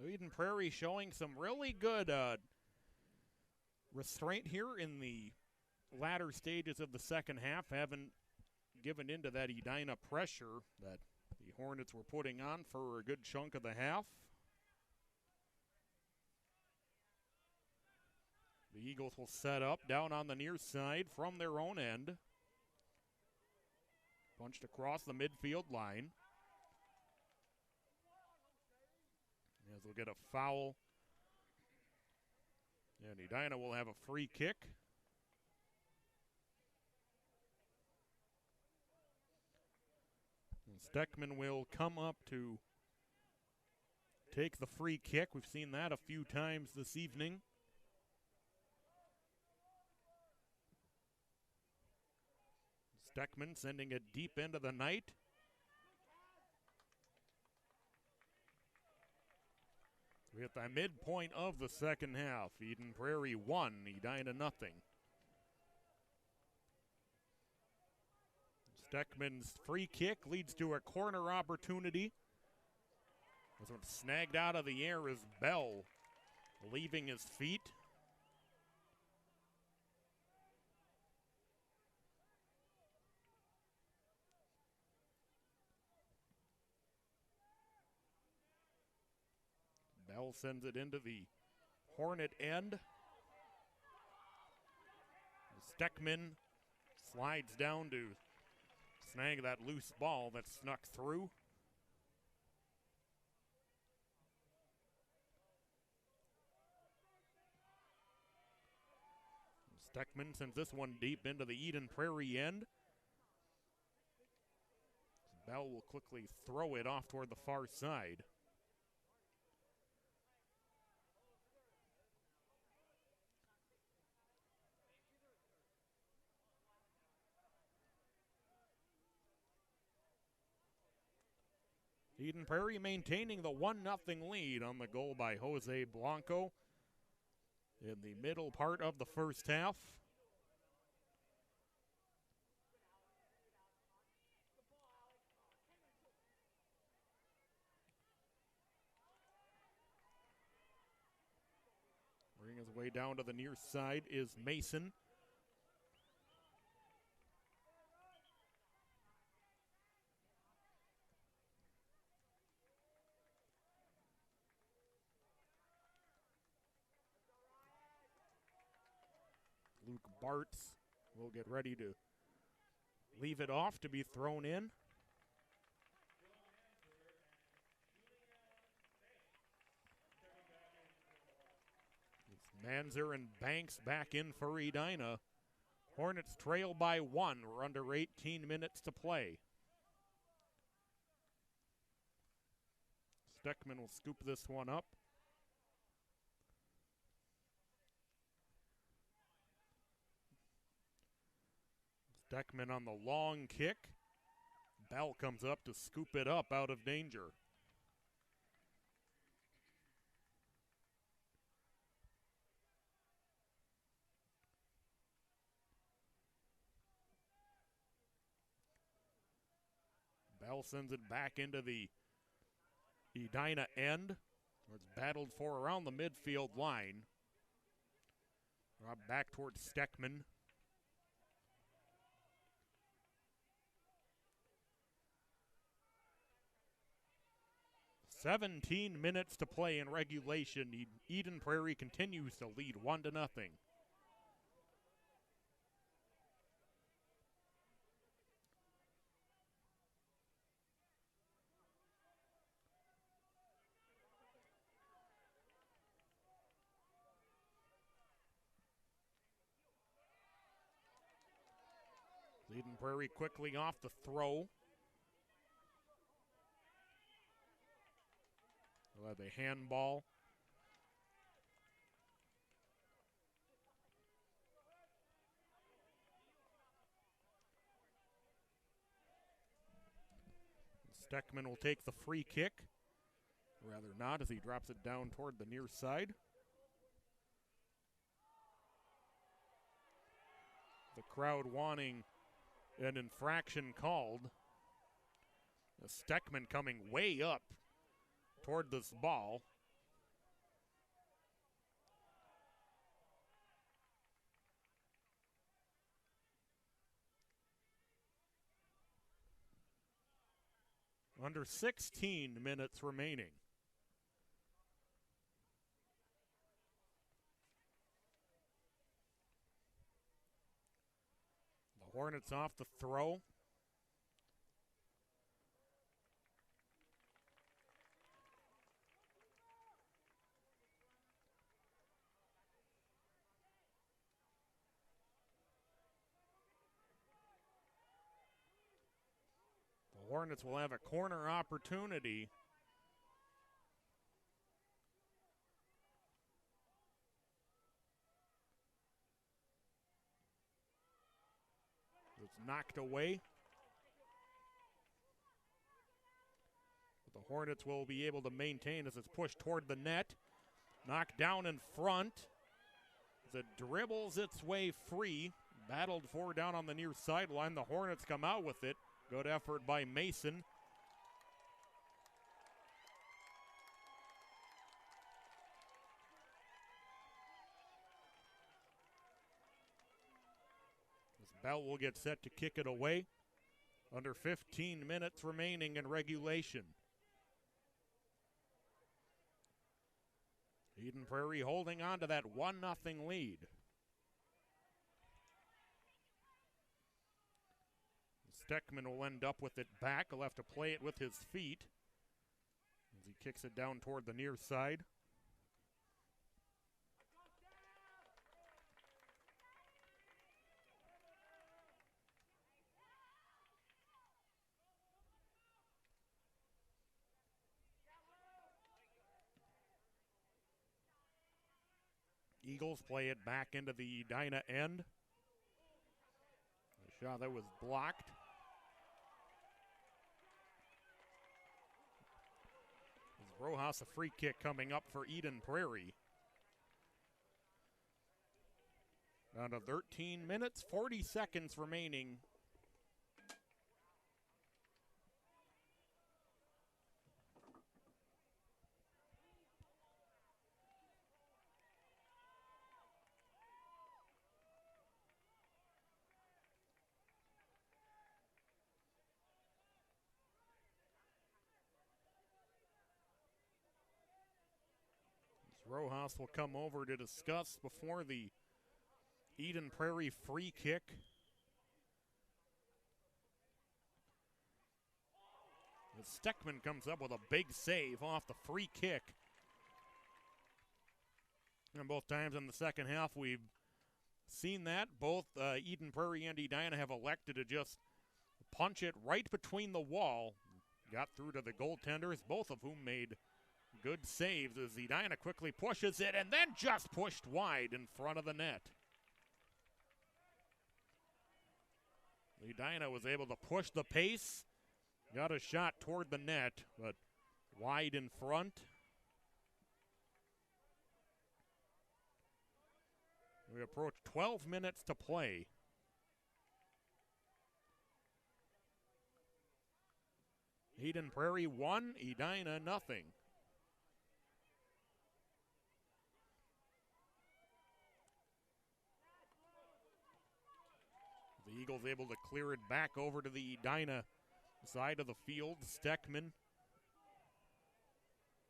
Eden Prairie showing some really good restraint here in the latter stages of the second half. Haven't given into that Edina pressure that the Hornets were putting on for a good chunk of the half. The Eagles will set up down on the near side from their own end. Punched across the midfield line. As we'll get a foul. And Edina will have a free kick. And Steckman will come up to take the free kick. We've seen that a few times this evening. Steckman sending it deep into the night. We're at the midpoint of the second half. Eden Prairie 1, Edina 0. Steckman's free kick leads to a corner opportunity. This one snagged out of the air is Bell, leaving his feet. Bell sends it into the Hornet end. Steckman slides down to snag that loose ball that snuck through. Steckman sends this one deep into the Eden Prairie end. Bell will quickly throw it off toward the far side. Eden Prairie maintaining the 1-0 lead on the goal by Jose Blanco in the middle part of the first half. Bringing his way down to the near side is Mason. Luke Bartz will get ready to leave it off to be thrown in. It's Manzer and Banks back in for Edina. Hornets trail by 1. We're under 18 minutes to play. Steckman will scoop this one up. Steckman on the long kick. Bell comes up to scoop it up out of danger. Bell sends it back into the Edina end, where it's battled for around the midfield line. Back towards Steckman. 17 minutes to play in regulation. Eden Prairie continues to lead 1-0. Eden Prairie quickly off the throw. They'll have a handball. Steckman will take the free kick. Rather not, as he drops it down toward the near side. The crowd wanting an infraction called. Steckman coming way up toward this ball. Under 16 minutes remaining. The Hornets off the throw. Hornets will have a corner opportunity. It's knocked away. But the Hornets will be able to maintain as it's pushed toward the net. Knocked down in front. As it dribbles its way free. Battled for down on the near sideline. The Hornets come out with it. Good effort by Mason. As Bell will get set to kick it away. Under 15 minutes remaining in regulation. Eden Prairie holding on to that 1-0 lead. Steckman will end up with it back. He'll have to play it with his feet as he kicks it down toward the near side. Eagles play it back into the Edina end. A shot that was blocked. As Rojas, a free kick coming up for Eden Prairie. Down to 13 minutes, 40 seconds remaining. Rojas will come over to discuss before the Eden Prairie free kick. As Steckman comes up with a big save off the free kick. And both times in the second half we've seen that. Both Eden Prairie and Edina have elected to just punch it right between the wall. Got through to the goaltenders, both of whom made good saves as Edina quickly pushes it and then just pushed wide in front of the net. Edina was able to push the pace, got a shot toward the net, but wide in front. We approach 12 minutes to play. Eden Prairie 1, Edina 0. The Eagles able to clear it back over to the Edina side of the field. Steckman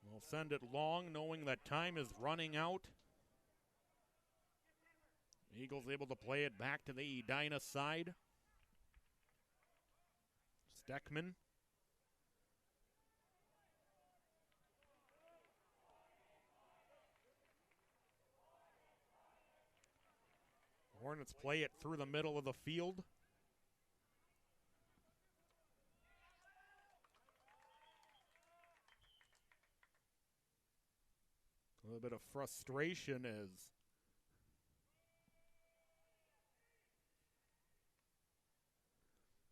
will send it long, knowing that time is running out. Eagles able to play it back to the Edina side. Steckman. Hornets play it through the middle of the field. A little bit of frustration as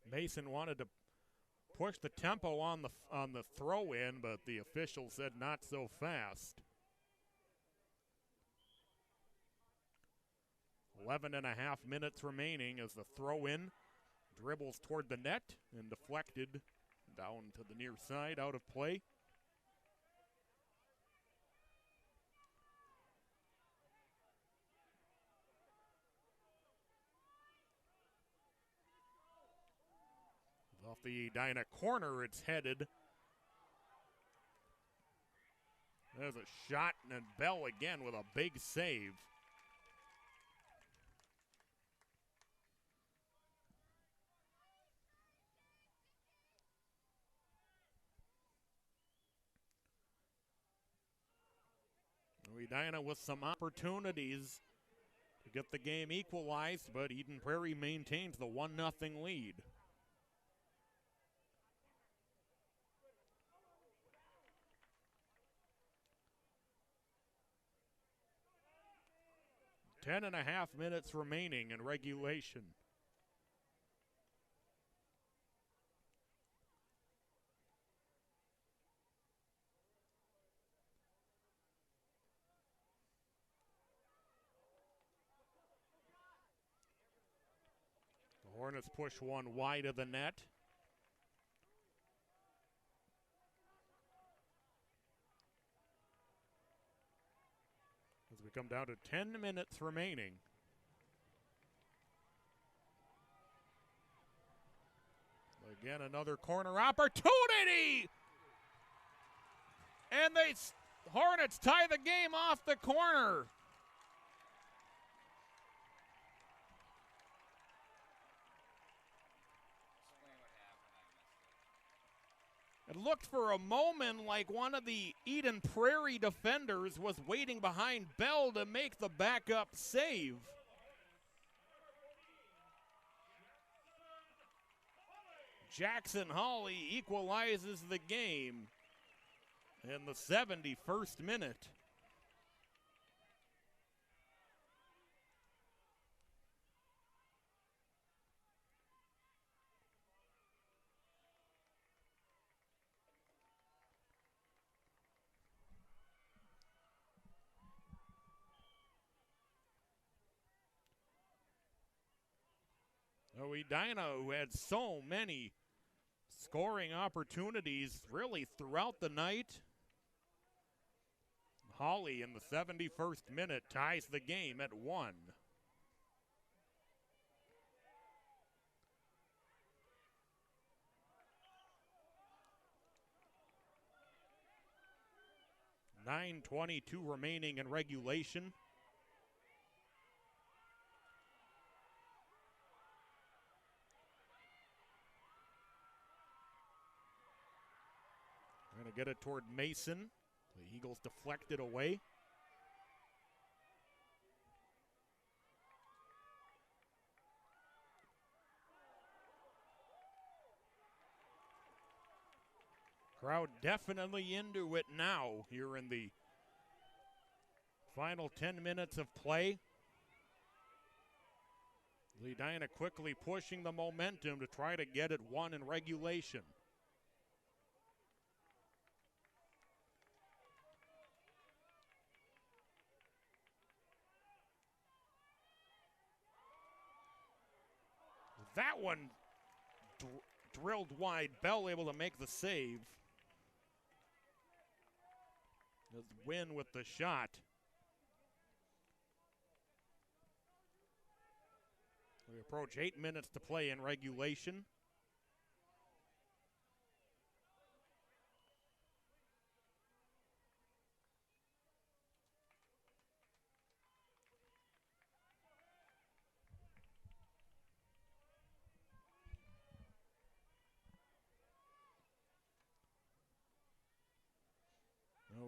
Mason wanted to push the tempo on the throw-in, but the official said not so fast. 11.5 minutes remaining as the throw-in dribbles toward the net and deflected down to the near side, out of play. Off the Edina corner, it's headed. There's a shot, and Bell again with a big save. Edina with some opportunities to get the game equalized, but Eden Prairie maintains the 1-0 lead. Ten and a half minutes remaining in regulation. The Hornets push one wide of the net. As we come down to 10 minutes remaining. Again, another corner opportunity! And Hornets tie the game off the corner. It looked for a moment like one of the Eden Prairie defenders was waiting behind Bell to make the backup save. Jackson Hawley equalizes the game in the 71st minute. Edina, who had so many scoring opportunities really throughout the night. Hawley in the 71st minute ties the game at 1. .9:22 remaining in regulation. Going to get it toward Mason. The Eagles deflect it away. Crowd definitely into it now here in the final 10 minutes of play. Edina quickly pushing the momentum to try to get it 1 in regulation. That one drilled wide. Bell able to make the save. Does win with the shot. We approach 8 minutes to play in regulation.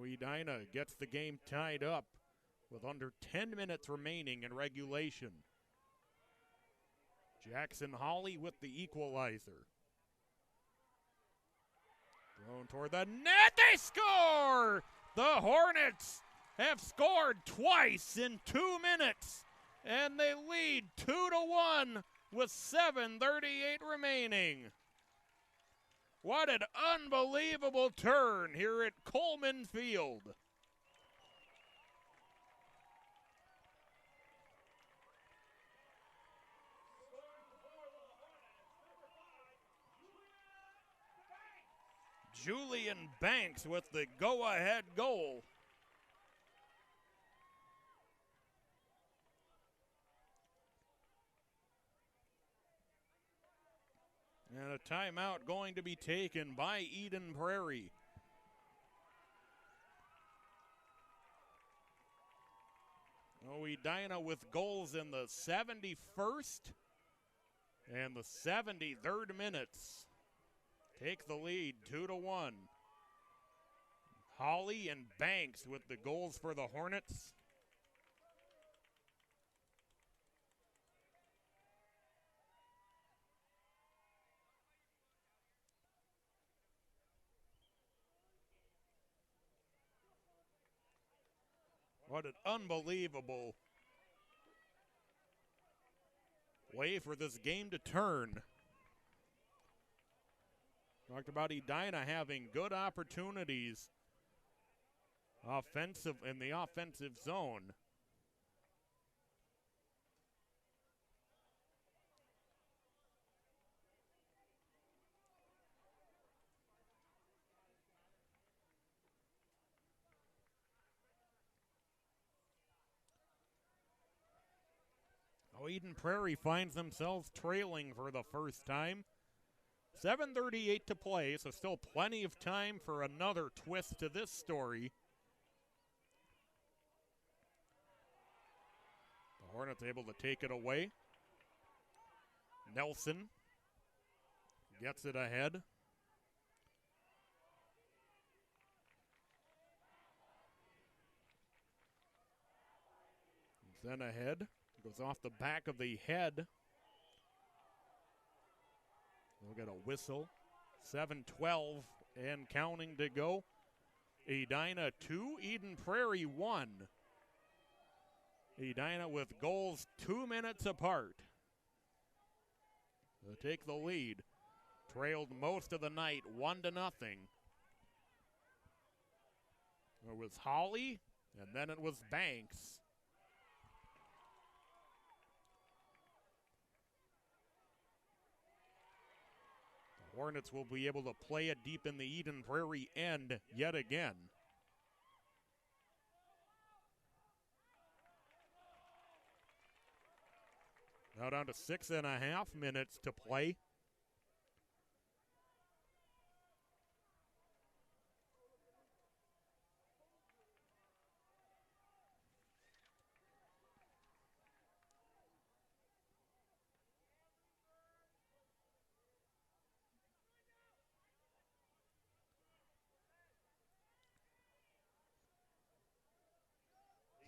Edina gets the game tied up with under 10 minutes remaining in regulation. Jackson Hawley with the equalizer. Thrown toward the net, they score! The Hornets have scored twice in 2 minutes, and they lead 2-1 with 7:38 remaining. What an unbelievable turn here at Coleman Field. Julian Banks with the go-ahead goal. And a timeout going to be taken by Eden Prairie. Edina with goals in the 71st and the 73rd minutes. Take the lead 2-1. Hawley and Banks with the goals for the Hornets. What an unbelievable way for this game to turn. Talked about Edina having good opportunities in the offensive zone. Now Eden Prairie finds themselves trailing for the first time. 7:38 to play, so still plenty of time for another twist to this story. The Hornets able to take it away. Nelson gets it ahead. Then ahead, goes off the back of the head. We'll get a whistle. 7:12 and counting to go. Edina 2, Eden Prairie 1. Edina with goals 2 minutes apart. They'll take the lead. Trailed most of the night, 1-0. It was Holly, and then it was Banks. Hornets will be able to play it deep in the Eden Prairie end yet again. Now down to 6.5 minutes to play.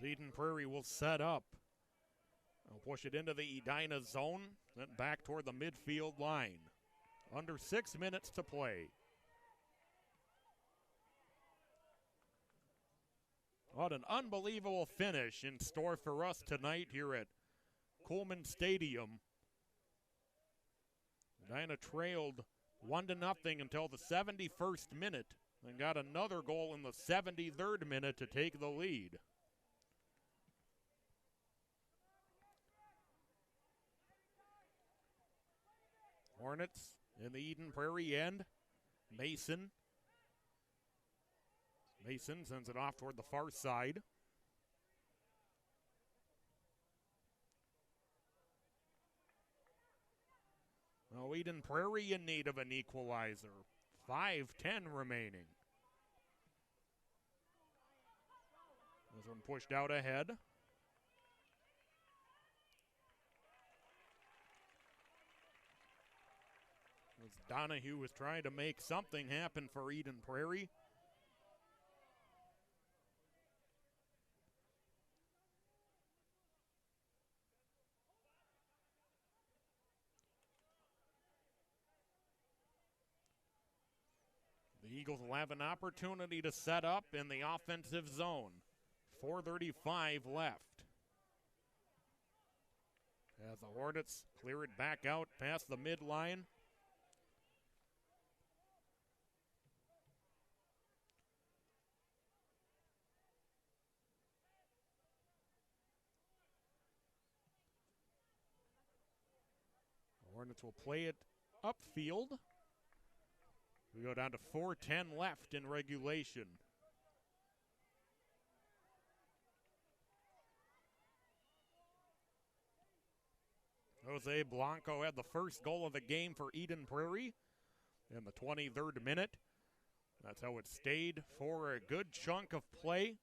Eden Prairie will set up. They'll push it into the Edina zone, then back toward the midfield line. Under 6 minutes to play. What an unbelievable finish in store for us tonight here at Coleman Stadium. Edina trailed 1-0 until the 71st minute, and got another goal in the 73rd minute to take the lead. Hornets in the Eden Prairie end. Mason. Mason sends it off toward the far side. Well, Eden Prairie in need of an equalizer. 5:10 remaining. This one pushed out ahead. As Donahue was trying to make something happen for Eden Prairie. The Eagles will have an opportunity to set up in the offensive zone. 4:35 left. As the Hornets clear it back out past the midline. Hornets will play it upfield. We go down to 4:10 left in regulation. Jose Blanco had the first goal of the game for Eden Prairie in the 23rd minute. That's how it stayed for a good chunk of play.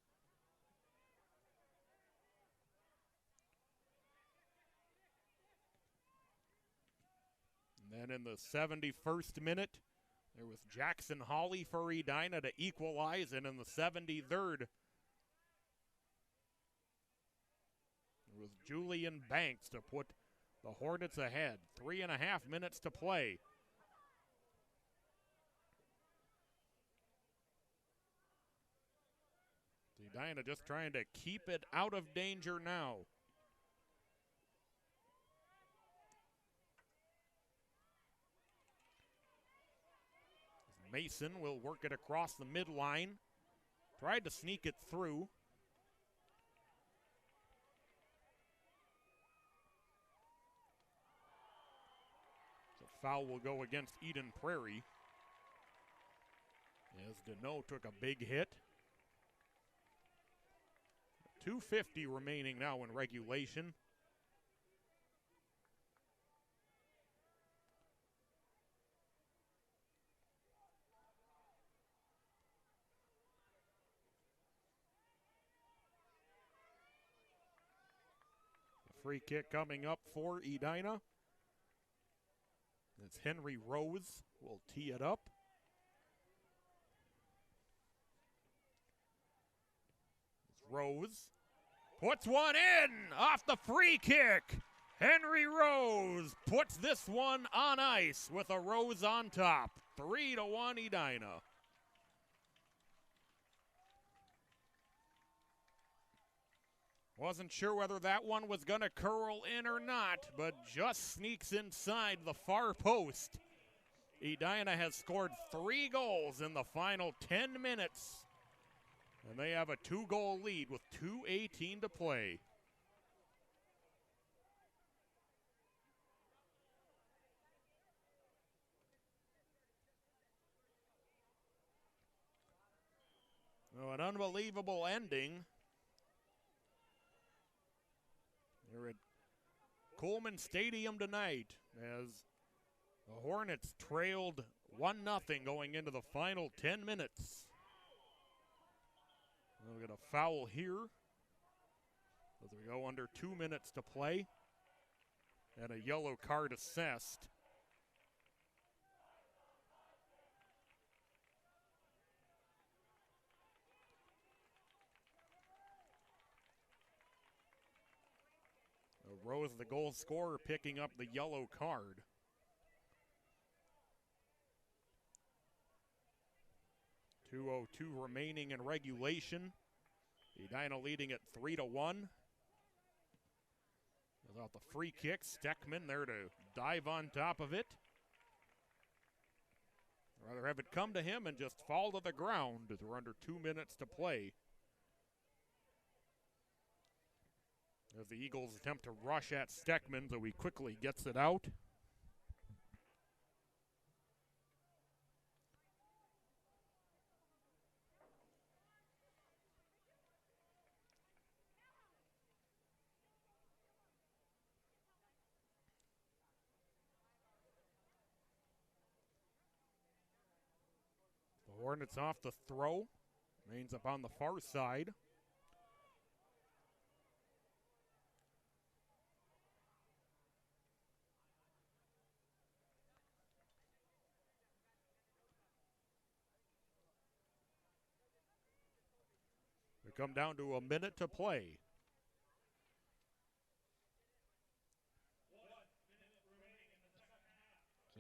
And then in the 71st minute, there was Jackson Hawley for Edina to equalize, and in the 73rd, it was Julian Banks to put the Hornets ahead. 3.5 minutes to play. Edina just trying to keep it out of danger now. Mason will work it across the midline. Tried to sneak it through. The foul will go against Eden Prairie. As Deneau took a big hit. 2:50 remaining now in regulation. Free kick coming up for Edina. It's Henry Rose will tee it up. Rose puts one in off the free kick. Henry Rose puts this one on ice with a Rose on top. 3-1 Edina. Wasn't sure whether that one was going to curl in or not, but just sneaks inside the far post. Edina has scored 3 goals in the final 10 minutes. And they have a 2-goal lead with 2:18 to play. Oh, an unbelievable ending. They're at Coleman Stadium tonight as the Hornets trailed 1-0 going into the final 10 minutes. We'll get a foul here as we go under 2 minutes to play and a yellow card assessed. Rose, the goal scorer, picking up the yellow card. .202 remaining in regulation. Edina leading at 3-1. Without the free kick, Steckman there to dive on top of it. Rather have it come to him and just fall to the ground as we're under 2 minutes to play. As the Eagles attempt to rush at Steckman, so he quickly gets it out. The Hornets off the throw. Remains up on the far side. We come down to a minute to play.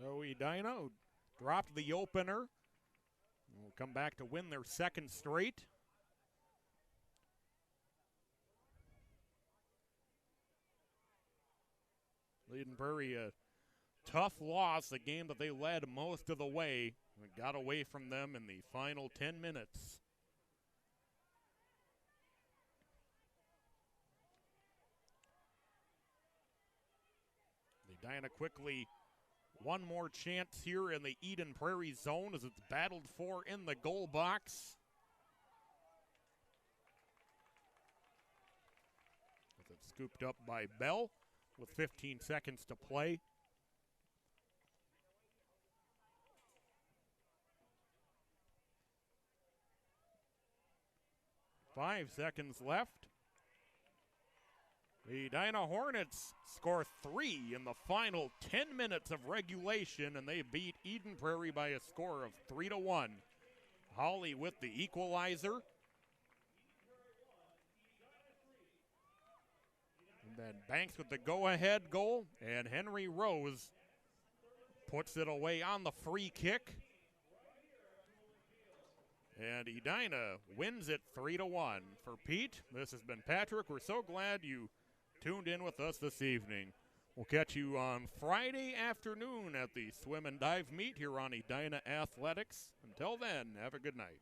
So Edina dropped the opener. Will come back to win their second straight. Leading Prairie a tough loss, a game that they led most of the way. We got away from them in the final 10 minutes. Edina quickly one more chance here in the Eden Prairie zone as it's battled for in the goal box. As it's scooped up by Bell with 15 seconds to play. Five seconds left. The Edina Hornets score 3 in the final 10 minutes of regulation, and they beat Eden Prairie by a score of 3-1. Hawley with the equalizer. And then Banks with the go-ahead goal, and Henry Rose puts it away on the free kick. And Edina wins it 3-1. For Pete, this has been Patrick. We're so glad you tuned in with us this evening. We'll catch you on Friday afternoon at the swim and dive meet here on Edina Athletics. Until then, have a good night.